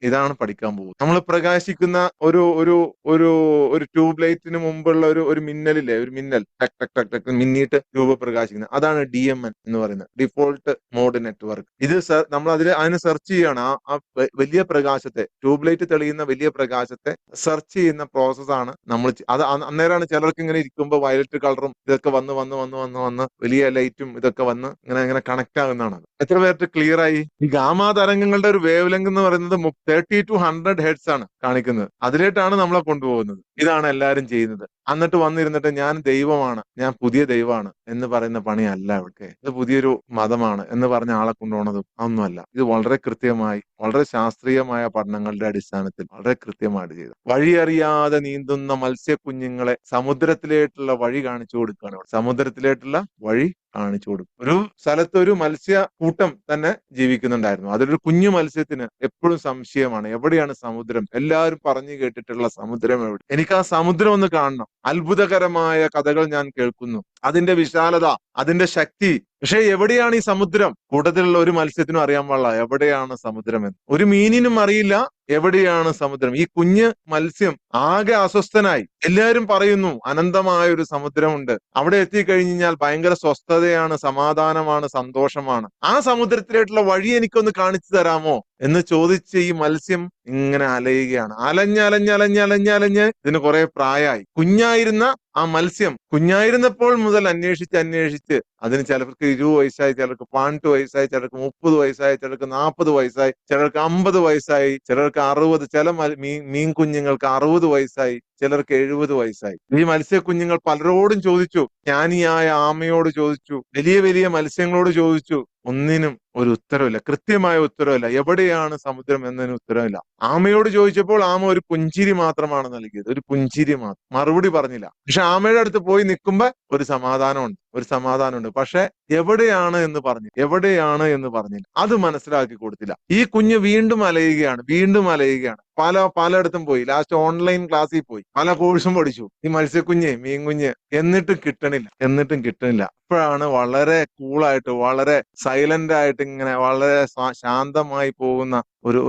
ഇതാണ് പഠിക്കാൻ പോകുന്നത്. നമ്മൾ പ്രകാശിക്കുന്ന ഒരു ഒരു ഒരു ഒരു ട്യൂബ് ലൈറ്റിന് മുമ്പുള്ള ഒരു മിന്നലില്ലേ, ഒരു മിന്നൽ ടക് ടക് ടക് ടക് മിന്നിട്ട് ട്യൂബ് പ്രകാശിക്കുന്നത്, അതാണ് DMN എന്ന് പറയുന്നത്, ഡിഫോൾട്ട് മോഡ് നെറ്റ്വർക്ക്. ഇത് നമ്മൾ അതിന് സെർച്ച് ചെയ്യാണ്. ആ വലിയ പ്രകാശത്തെ, ട്യൂബ് ലൈറ്റ് തെളിയുന്ന വലിയ പ്രകാശത്തെ സെർച്ച് ചെയ്യുന്ന പ്രോസസ്സാണ് നമ്മൾ. അത് അന്നേരമാണ് ചിലർക്ക് ഇങ്ങനെ ഇരിക്കുമ്പോൾ വയലറ്റ് കളറും ഇതൊക്കെ വന്ന് വലിയ ലൈറ്റും ഇതൊക്കെ വന്ന് ഇങ്ങനെ കണക്ട് ആകുന്നതാണ്. എത്ര പേർക്ക് ക്ലിയർ ആയി? ഈ ഗാമാ തരംഗങ്ങളുടെ ഒരു വേവ് ലെങ്ത് എന്ന് പറയുന്നത് 30 to 100 ഹെർട്സ് ആണ് കാണിക്കുന്നത്. അതിലേട്ടാണ് നമ്മളെ കൊണ്ടുപോകുന്നത്. ഇതാണ് എല്ലാവരും ചെയ്യുന്നത്. എന്നിട്ട് വന്നിരുന്നിട്ട് ഞാൻ ദൈവമാണ്, ഞാൻ പുതിയ ദൈവമാണ് എന്ന് പറയുന്ന പണിയല്ല ഇവിടെ. ഇത് പുതിയൊരു മതമാണ് എന്ന് പറഞ്ഞ ആളെ കൊണ്ടുപോകുന്നതും ഒന്നുമല്ല. ഇത് വളരെ കൃത്യമായി, വളരെ ശാസ്ത്രീയമായ പഠനങ്ങളുടെ അടിസ്ഥാനത്തിൽ വളരെ കൃത്യമായിട്ട് ചെയ്തു. വഴിയറിയാതെ നീന്തുന്ന മത്സ്യക്കുഞ്ഞുങ്ങളെ സമുദ്രത്തിലേക്കുള്ള വഴി കാണിച്ചു കൊടുക്കുകയാണ്. സമുദ്രത്തിലേക്കുള്ള വഴി കാണിച്ചു കൊടുക്കും. ഒരു സ്ഥലത്ത് ഒരു മത്സ്യ കൂട്ടം തന്നെ ജീവിക്കുന്നുണ്ടായിരുന്നു. അതിലൊരു കുഞ്ഞു മത്സ്യത്തിന് എപ്പോഴും സംശയമാണ്, എവിടെയാണ് സമുദ്രം? എല്ലാവരും പറഞ്ഞു കേട്ടിട്ടുള്ള സമുദ്രം എവിടെ? എനിക്ക് ആ സമുദ്രം ഒന്ന് കാണണം. അത്ഭുതകരമായ കഥകൾ ഞാൻ കേൾക്കുന്നു, അതിന്റെ വിശാലത, അതിന്റെ ശക്തി. പക്ഷെ എവിടെയാണ് ഈ സമുദ്രം? കൂട്ടത്തിലുള്ള ഒരു മത്സ്യത്തിനും അറിയാൻ പാടില്ല എവിടെയാണ് സമുദ്രം എന്ന്. ഒരു മീനിനും അറിയില്ല എവിടെയാണ് സമുദ്രം. ഈ കുഞ്ഞ് മത്സ്യം ആകെ അസ്വസ്ഥനായി. എല്ലാവരും പറയുന്നു അനന്തമായ ഒരു സമുദ്രമുണ്ട്, അവിടെ എത്തിക്കഴിഞ്ഞാൽ ഭയങ്കര സ്വസ്ഥതയാണ്, സമാധാനമാണ്, സന്തോഷമാണ്. ആ സമുദ്രത്തിലേക്കുള്ള വഴി എനിക്കൊന്ന് കാണിച്ചു തരാമോ എന്ന് ചോദിച്ച് ഈ മത്സ്യം ഇങ്ങനെ അലയുകയാണ്. അലഞ്ഞ് ഇതിന് കുറെ പ്രായമായി. കുഞ്ഞായിരുന്ന ആ മത്സ്യം കുഞ്ഞായിരുന്നപ്പോൾ മുതൽ അന്വേഷിച്ച് അതിന് ചിലർക്ക് 20 വയസ്സായി, ചിലർക്ക് 12 വയസ്സായി, ചിലർക്ക് 30 വയസ്സായി, ചിലർക്ക് 40 വയസ്സായി, ചിലർക്ക് 50 വയസ്സായി, ചിലർക്ക് 60, ചില മീൻ കുഞ്ഞുങ്ങൾക്ക് 60 വയസ്സായി, ചിലർക്ക് 70 വയസ്സായി. ഈ മത്സ്യ കുഞ്ഞുങ്ങൾ പലരോടും ചോദിച്ചു, ജ്ഞാനിയായ ആമയോട് ചോദിച്ചു, വലിയ മത്സ്യങ്ങളോട് ചോദിച്ചു. ഒന്നിനും ഒരു ഉത്തരവില്ല, കൃത്യമായ ഉത്തരവില്ല. എവിടെയാണ് സമുദ്രം എന്നതിന് ഉത്തരവില്ല. ആമയോട് ചോദിച്ചപ്പോൾ ആമ ഒരു പുഞ്ചിരി മാത്രമാണ് നൽകിയത്, ഒരു പുഞ്ചിരി മാത്രം, മറുപടി പറഞ്ഞില്ല. പക്ഷെ ആമയുടെ അടുത്ത് പോയി നിൽക്കുമ്പോ ഒരു സമാധാനമുണ്ട്. പക്ഷെ എവിടെയാണ് എന്ന് പറഞ്ഞില്ല. അത് മനസ്സിലാക്കി കൊടുത്തില്ല. ഈ കുഞ്ഞ് വീണ്ടും അലയുകയാണ്. പലയിടത്തും പോയി. ലാസ്റ്റ് ഓൺലൈൻ ക്ലാസ്സിൽ പോയി, പല കോഴ്സും പഠിച്ചു. ഈ മീൻ കുഞ്ഞ് എന്നിട്ടും കിട്ടണില്ല. അപ്പോഴാണ് വളരെ കൂളായിട്ട്, വളരെ സൈലന്റ് ആയിട്ട്, ഇങ്ങനെ വളരെ ശാന്തമായി പോകുന്ന ഒരു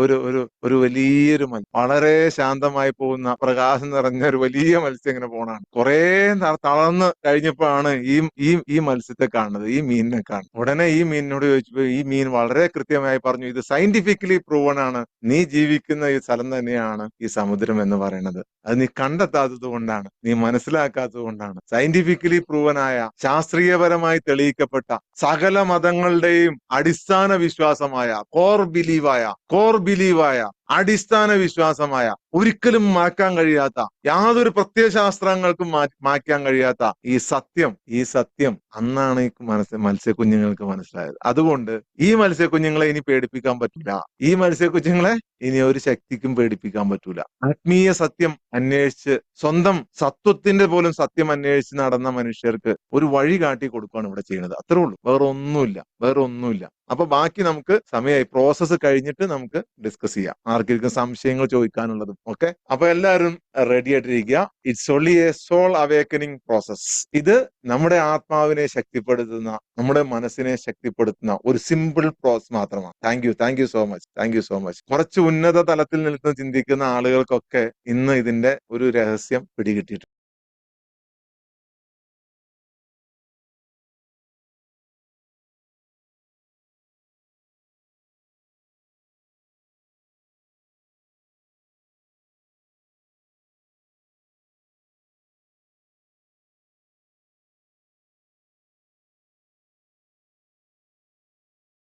വലിയൊരു വളരെ ശാന്തമായി പോകുന്ന, പ്രകാശം നിറഞ്ഞ ഒരു വലിയ മത്സ്യം ഇങ്ങനെ പോണാണ്. കുറെ തളർന്ന് കഴിഞ്ഞപ്പോഴാണ് ഈ മത്സ്യത്തെ കാണുന്നത്, ഈ മീനിനെ കാണുന്നത്. ഉടനെ ഈ മീനിനോട് ചോദിച്ചപ്പോ ഈ മീൻ വളരെ കൃത്യമായി പറഞ്ഞു, ഇത് സയന്റിഫിക്കലി പ്രൂവൺ ആണ്, നീ ജീവിക്കുന്ന ഈ സ്ഥലം തന്നെയാണ് ഈ സമുദ്രം എന്ന് പറയുന്നത്. അത് നീ കണ്ടെത്താത്തത് കൊണ്ടാണ്, നീ മനസ്സിലാക്കാത്തത് കൊണ്ടാണ്. സയന്റിഫിക്കലി പ്രൂവനായ, ശാസ്ത്രീയപരമായി തെളിയിക്കപ്പെട്ട സകല മതങ്ങളുടെയും അടിസ്ഥാന വിശ്വാസമായ, കോർ ബിലീവായ അടിസ്ഥാന വിശ്വാസമായ, ഒരിക്കലും മാറ്റാൻ കഴിയാത്ത, യാതൊരു പ്രത്യയശാസ്ത്രങ്ങൾക്കും മാറ്റാൻ കഴിയാത്ത ഈ സത്യം അന്നാണ് ഈ മത്സ്യക്കുഞ്ഞുങ്ങൾക്ക് മനസ്സിലായത്. അതുകൊണ്ട് ഈ മത്സ്യക്കുഞ്ഞുങ്ങളെ ഇനി പേടിപ്പിക്കാൻ പറ്റില്ല. ഈ മത്സ്യക്കുഞ്ഞുങ്ങളെ ഇനി ഒരു ശക്തിക്കും പേടിപ്പിക്കാൻ പറ്റൂല. ആത്മീയ സത്യം അന്വേഷിച്ച്, സ്വന്തം സത്വത്തിന്റെ പോലും സത്യം അന്വേഷിച്ച് നടന്ന മനുഷ്യർക്ക് ഒരു വഴി കാട്ടി കൊടുക്കുകയാണ് ഇവിടെ ചെയ്യുന്നത്. അത്രേ ഉള്ളൂ, വേറെ ഒന്നുമില്ല. അപ്പൊ ബാക്കി നമുക്ക് സമയമായി, പ്രോസസ്സ് കഴിഞ്ഞിട്ട് നമുക്ക് ഡിസ്കസ് ചെയ്യാം, ആർക്കെങ്കിലും സംശയങ്ങൾ ചോദിക്കാനുള്ളതും. ഓക്കെ, അപ്പൊ എല്ലാവരും റെഡി ആയിട്ടിരിക്കുക. It's only a soul awakening process. ഇത് നമ്മുടെ ആത്മാവിനെ ശക്തിപ്പെടുത്തുന്ന, നമ്മുടെ മനസ്സിനെ ശക്തിപ്പെടുത്തുന്ന ഒരു സിമ്പിൾ പ്രോസസ് മാത്രമാണ്. Thank you so much. കുറച്ച് ഉന്നത തലത്തിൽ നിൽക്കുന്ന ചിന്തിക്കുന്ന ആളുകൾക്കൊക്കെ ഇന്ന് ഇതിന്റെ ഒരു രഹസ്യം പിടികിട്ടിയിട്ടുണ്ട്.